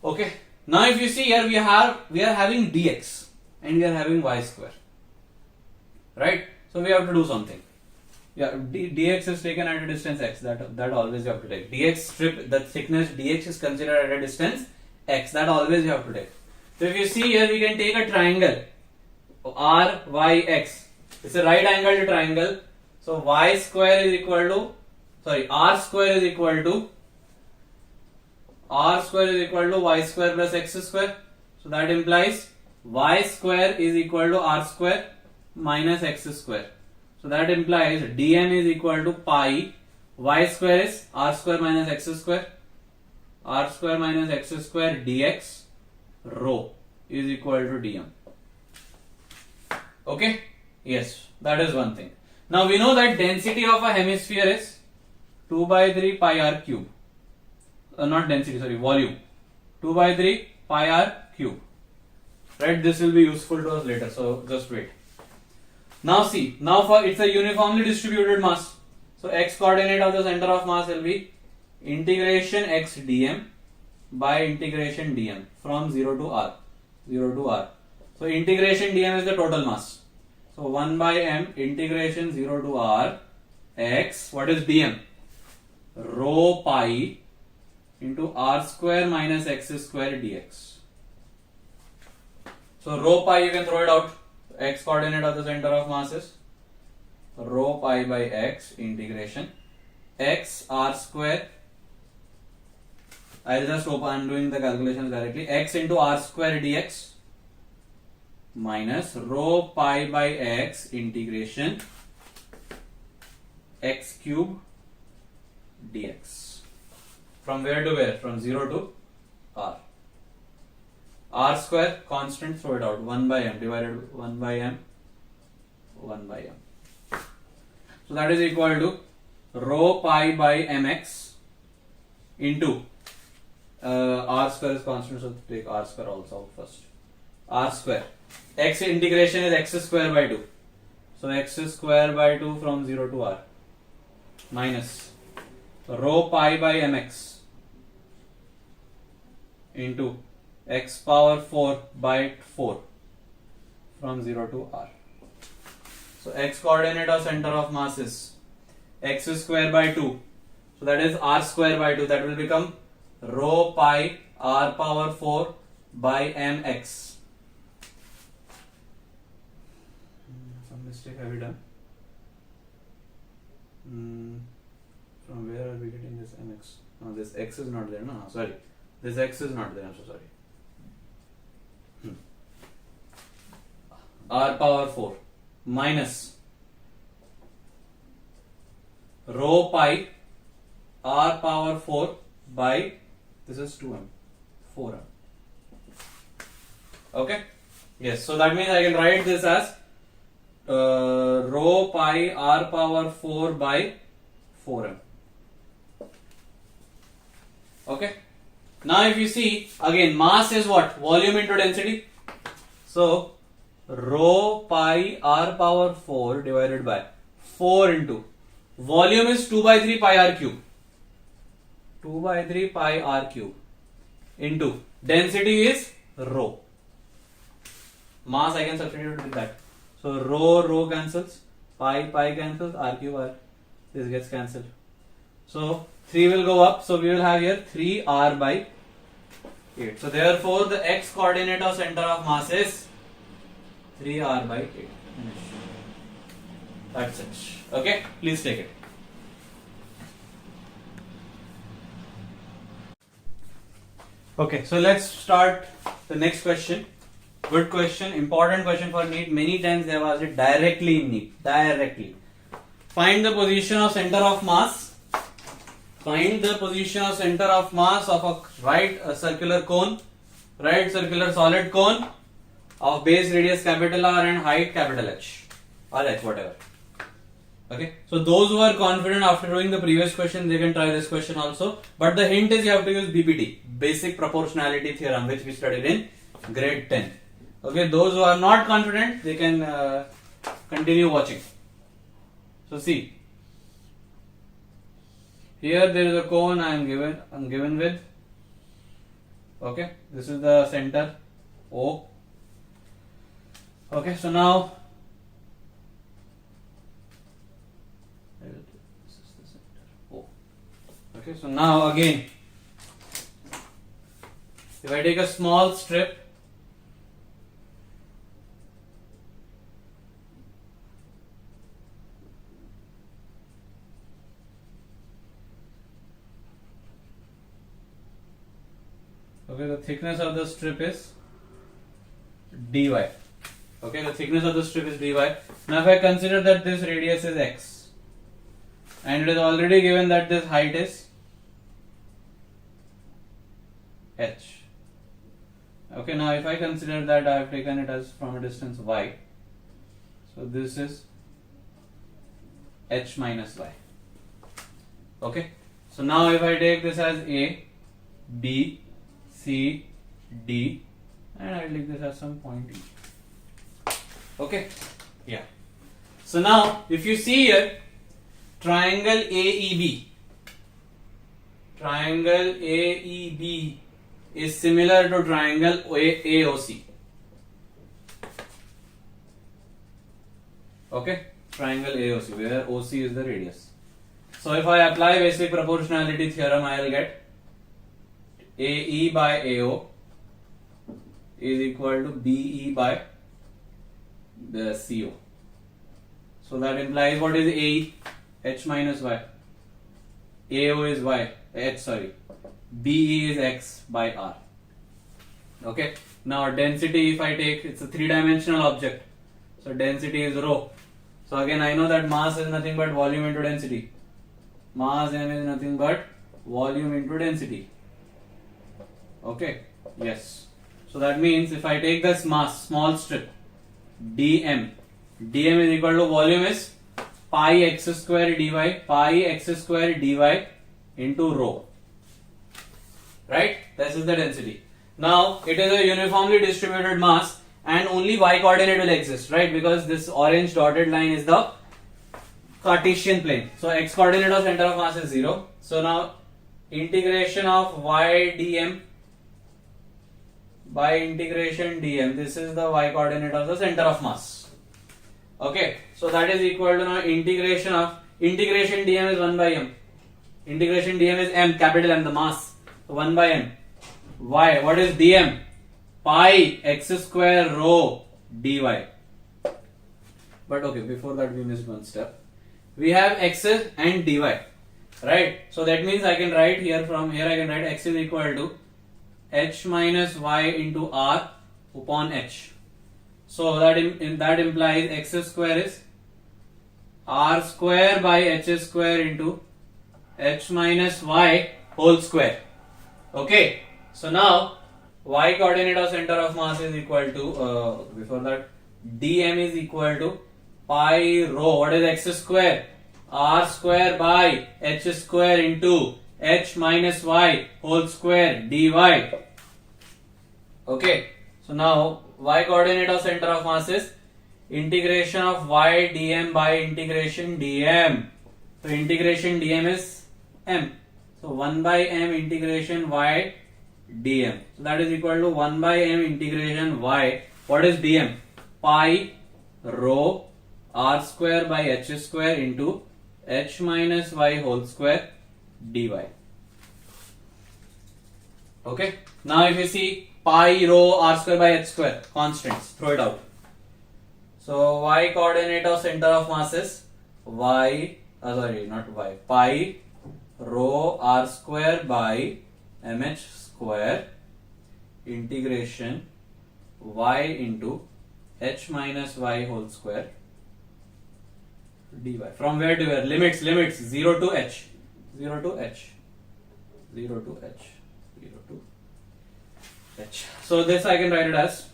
Okay. Now if you see here, we are having dx and we are having y square. Right? So we have to do something. Yeah, dx is taken at a distance x. That always you have to take. Dx strip, the thickness dx is considered at a distance x. That always you have to take. So if you see here, we can take a triangle r y x. It's a right angled triangle. So y square is equal to, sorry, r square is equal to y square plus x square. So that implies y square is equal to r square minus x square. So that implies dm is equal to pi, y square is r square minus x square, r square minus x square dx, rho is equal to dm. Okay? Yes, that is one thing. Now we know that density of a hemisphere is 2 by 3 pi r cube. Not density, sorry, volume. 2 by 3 pi r cube. Right? This will be useful to us later. So just wait. Now see, now for it's a uniformly distributed mass. So x coordinate of the center of mass will be integration x dm by integration dm from 0 to r. 0 to r. So integration dm is the total mass. So 1 by m integration 0 to r x, what is dm? Rho pi into r square minus x square dx. So rho pi, you can throw it out. X coordinate of the center of mass is rho pi by x integration x r square. I'll just open, I'm doing the calculations directly. X into r square dx minus rho pi by x integration x cube dx. From where to where? From 0 to r. R square constant, throw it out. 1 by m divided 1 by m. 1 by m. So that is equal to rho pi by mx into r square is constant, so take r square also out first. R square. X integration is x square by 2. So x square by 2 from 0 to r minus rho pi by mx into x power 4 by 4 from 0 to r. So x coordinate of center of mass is x square by 2. So that is r square by 2. That will become rho pi r power 4 by mx. Some mistake have we done? From where are we getting this mx? No, this x is not there. No, sorry. This x is not there. I'm so sorry. R power 4 minus rho pi r power 4 by, this is 2m, 4m. Okay? Yes, so that means I can write this as rho pi r power 4 by 4m. Okay? Now if you see, again mass is what? Volume into density. So rho pi r power 4 divided by 4 into volume is 2 by 3 pi r cube. 2 by 3 pi r cube into density is rho. Mass I can substitute with that. So rho cancels, pi cancels, r cube r. This gets cancelled. So 3 will go up. So we will have here 3r by 8. So therefore the x coordinate of center of mass is 3r by 8. That's it. Okay, please take it. Okay, so let's start the next question. Good question, important question for NEET. Many times they have asked it directly in NEET. Directly. Find the position of center of mass. Find the position of center of mass of a circular cone, right circular solid cone of base radius capital R and height capital H or H, whatever. Okay, so those who are confident after doing the previous question, they can try this question also. But the hint is you have to use BPT, basic proportionality theorem, which we studied in grade 10. Okay, those who are not confident, they can continue watching. So see, here there is a cone I am given with. Okay, this is the center O. Okay, so now this is the center O. Okay, so now again, if I take a small strip, okay, the thickness of the strip is dy. Okay, the thickness of the strip is dy. Now if I consider that this radius is x and it is already given that this height is h. Okay, now if I consider that I have taken it as from a distance y, so this is h minus y. Okay, so now if I take this as a, b, c, d, and I will take this as some point e. Okay, yeah. So now if you see here, triangle AEB, triangle AEB is similar to triangle AOC. Okay, triangle AOC where OC is the radius. So if I apply basic proportionality theorem, I will get AE by AO is equal to BE by the CO. So that implies what is AE? H minus Y. AO is Y. H, sorry. BE is X by R. Okay. Now density, if I take, it's a three-dimensional object. So density is rho. So again I know that mass is nothing but volume into density. Mass m is nothing but volume into density. Okay. Yes. So that means if I take this mass, small strip, dm is equal to volume is pi x square dy into rho. Right? This is the density. Now it is a uniformly distributed mass and only y coordinate will exist, right? Because this orange dotted line is the Cartesian plane. So x coordinate of center of mass is 0. So now integration of y dm by integration dm, this is the y coordinate of the center of mass. Okay, so that is equal to now integration dm is 1 by m. Integration dm is m, capital M, the mass. So 1 by m. Y, what is dm? Pi x square rho dy. But okay, before that we missed one step. We have x and dy, right? So that means I can write here, from here I can write x is equal to h minus y into r upon h. So that implies x square is r square by h square into h minus y whole square. Okay. So now y coordinate of center of mass is equal to before that dm is equal to pi rho, what is x square? R square by h square into h minus y whole square dy. Okay. So now y coordinate of center of mass is integration of y dm by integration dm. So integration dm is m. So 1 by m integration y dm. So that is equal to 1 by m integration y. What is dm? Pi rho r square by h square into h minus y whole square dy. Okay. Now if you see pi rho r square by h square, constants, throw it out. So y coordinate of center of mass is pi rho r square by mh square integration y into h minus y whole square dy. From where to where? Limits 0 to h. So this I can write it as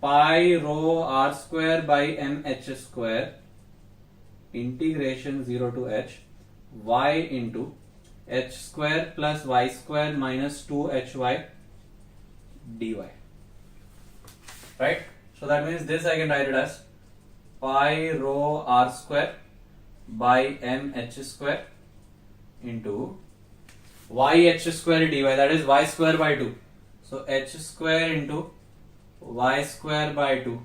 pi rho r square by mh square integration 0 to h y into h square plus y square minus 2hy dy. Right? So that means this I can write it as pi rho r square by mh square into yh square dy, that is y square by 2. So h square into y square by 2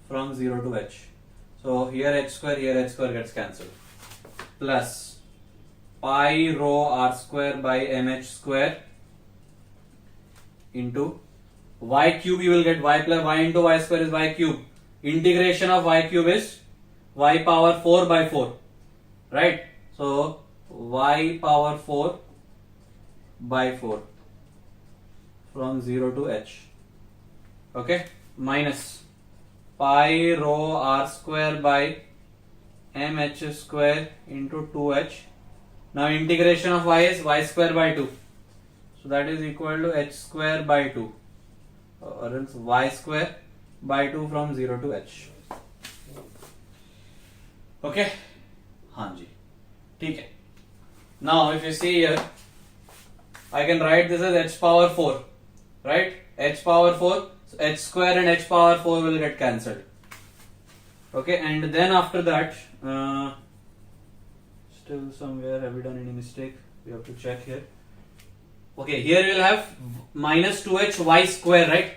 from 0 to h. So here h square gets cancelled, plus pi rho r square by mh square into y cube, you will get y plus y into y square is y cube. Integration of y cube is y power 4 by 4, right? So y power 4 by 4 from 0 to h. Okay, minus pi rho r square by mh square into 2h. Now integration of y is y square by 2. So that is equal to h square by 2 or else y square by 2 from 0 to h. Okay? Hanji. Okay. Now if you see here, I can write this as h power 4. Right? H power 4. So h square and h power 4 will get cancelled. Okay, and then after that, Still somewhere have we done any mistake? We have to check here. Okay, here we'll have minus 2hy square, right?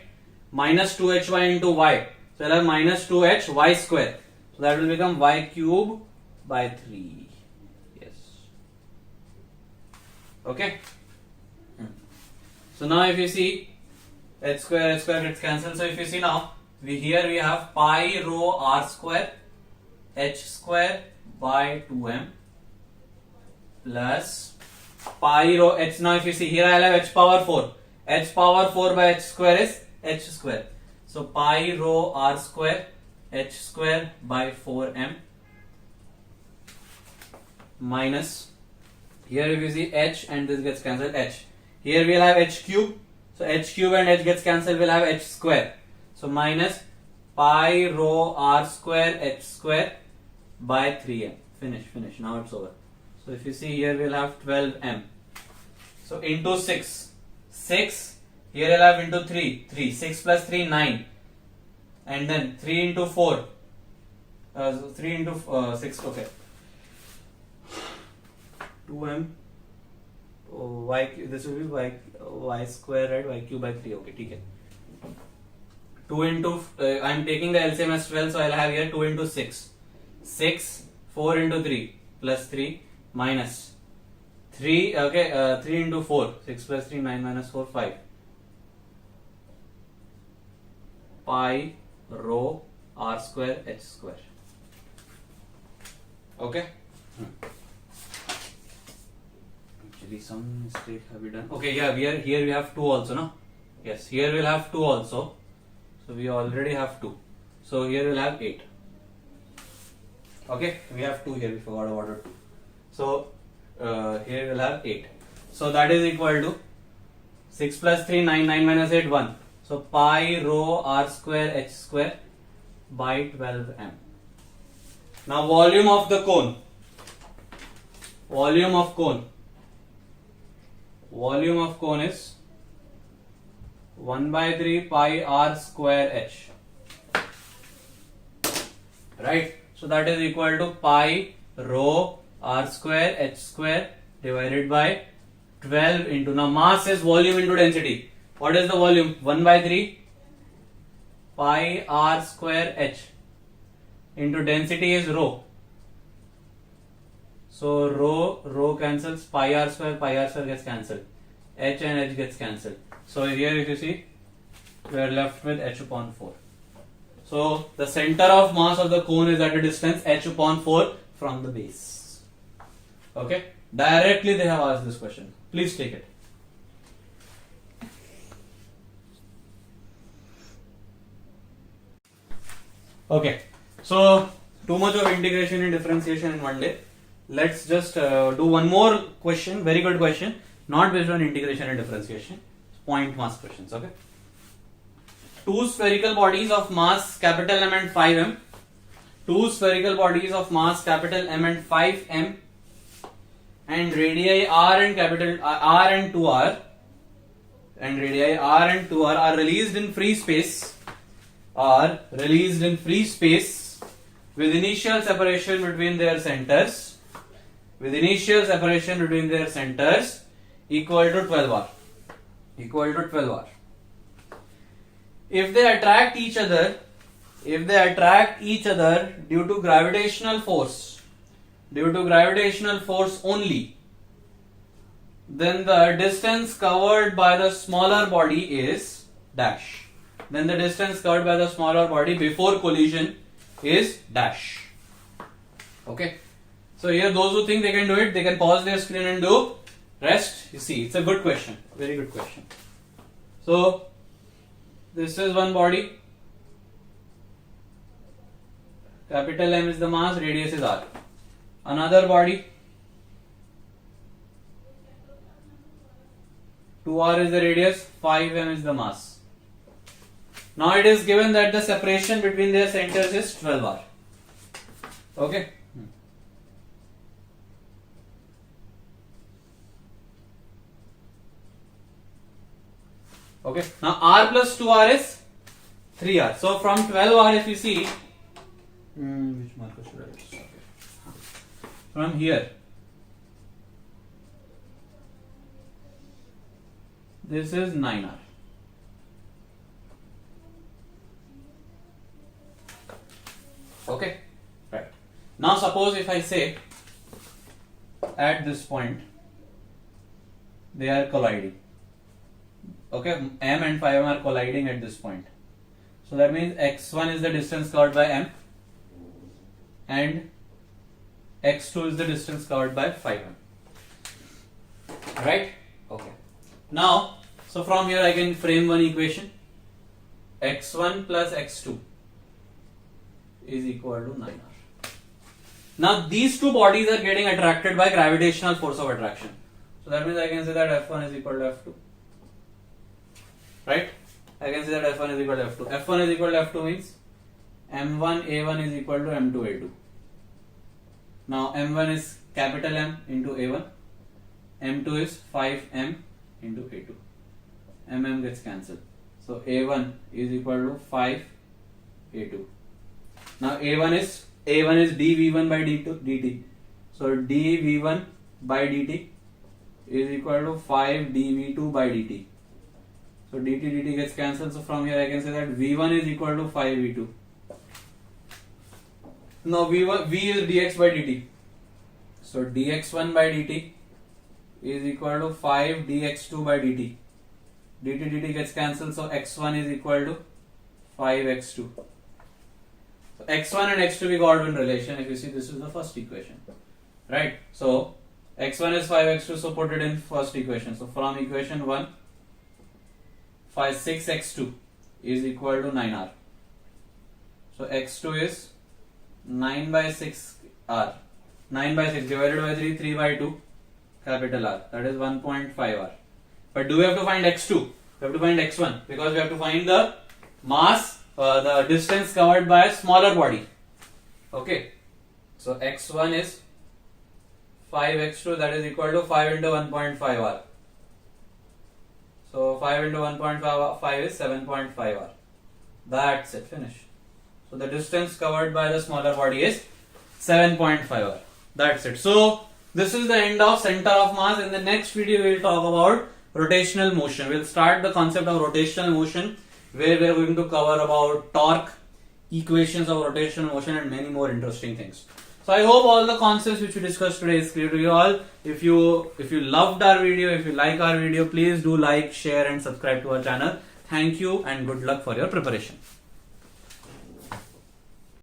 Minus 2hy into y. So we'll have minus 2hy square. So that will become y cube by 3. Yes. Okay. So now if you see h square gets cancelled. So if you see now, here we have pi rho r square h square by 2m plus pi rho h. Now if you see here, I'll have h power 4. H power 4 by h square is h square. So pi rho r square h square by 4m minus, here if you see h and this gets cancelled, h. Here we'll have h cube. So h cube and h gets cancelled, we'll have h square. So minus pi rho r square h square by 3m. Finish. Now it's over. So if you see here, we'll have 12m. So into 6. Here I'll have into 3. 6 plus 3, 9. And then 3 into 4. 3 into 6, okay. 2m. This will be y square, right? Y cube by 3. Okay, okay. 2 into, I'm taking the LCM as 12, so I'll have here 2 into 6. 6, 4 into 3, plus 3, minus 3, okay, 3 into 4, 6 plus 3, 9 minus 4, 5. Pi rho r square h square. Okay. Actually, some mistake have we done? Okay, yeah, here we have 2 also, no? Yes, here we'll have 2 also. So we already have 2. So here we'll have 8. Okay, we have 2 here, we forgot about 2. So here we'll have 8. So that is equal to 6 plus 3, 9, 9 minus 8, 1. So pi rho r square h square by 12m. Now volume of the cone. Volume of cone is 1 by 3 pi r square h. Right? So that is equal to pi rho r square h square divided by 12 into, now mass is volume into density. What is the volume? 1 by 3 pi r square h into density is rho. So rho cancels, pi r square gets cancelled. H and h gets cancelled. So here if you see, we are left with h upon 4. So the center of mass of the cone is at a distance h upon 4 from the base. Okay, directly they have asked this question. Please take it. Okay, so too much of integration and differentiation in one day. Let's just do one more question, very good question, not based on integration and differentiation, point mass questions. Okay, two spherical bodies of mass capital M and 5m, two spherical bodies of mass capital M and 5m, and radii r and capital R and 2r, and radii r and 2r are released in free space. With initial separation between their centers, equal to 12 r. If they attract each other due to gravitational force only, then the distance covered by the smaller body is dash. Then the distance covered by the smaller body before collision is dash. Okay. So here those who think they can do it, they can pause their screen and do rest. You see, it's a good question. Very good question. So this is one body. Capital M is the mass, radius is r. Another body. 2r is the radius, 5m is the mass. Now it is given that the separation between their centers is 12r. Okay. Okay. Now r plus 2r is 3r. So from 12r, if you see, which marker should I use? Okay. From here, This is 9r. Okay, right. Now suppose if I say at this point they are colliding. Okay, m and 5m are colliding at this point. So that means x1 is the distance covered by m and x2 is the distance covered by 5m. Right? Okay. Now, so from here I can frame one equation. X1 plus x2 is equal to 9r. Now these two bodies are getting attracted by gravitational force of attraction. So that means I can say that F1 is equal to F2. Right? I can say that F1 is equal to F2. F1 is equal to F2 means M1 A1 is equal to M2 A2. Now M1 is capital M into A1. M2 is 5M into A2. MM gets cancelled. So A1 is equal to 5 A2. Now A1 is dV1 by dt. So dV1 by dt is equal to 5 dV2 by dt. So dt gets cancelled. So from here I can say that V1 is equal to 5 V2. Now V is dx by dt. So dx1 by dt is equal to 5 dx2 by dt. Dt gets cancelled. So x1 is equal to 5x2. So x1 and x2 we got in relation. If you see, this is the first equation, right? So x1 is 5x2, so put it in first equation. So from equation 1, 6x2 is equal to 9r. So x2 is 9 by 6r. 9 by 6 divided by 3, 3 by 2, capital R. That is 1.5r. But do we have to find x2? We have to find x1 because we have to find the mass, the distance covered by a smaller body. Okay. So x1 is 5x2, that is equal to 5 into 1.5r. So 5 into 1.5 is 7.5r. That's it, finish. So the distance covered by the smaller body is 7.5r. That's it. So this is the end of center of mass. In the next video we will talk about rotational motion. We'll start the concept of rotational motion, where we are going to cover about torque, equations of rotational motion and many more interesting things. So I hope all the concepts which we discussed today is clear to you all. If you loved our video, if you like our video, please do like, share and subscribe to our channel. Thank you and good luck for your preparation.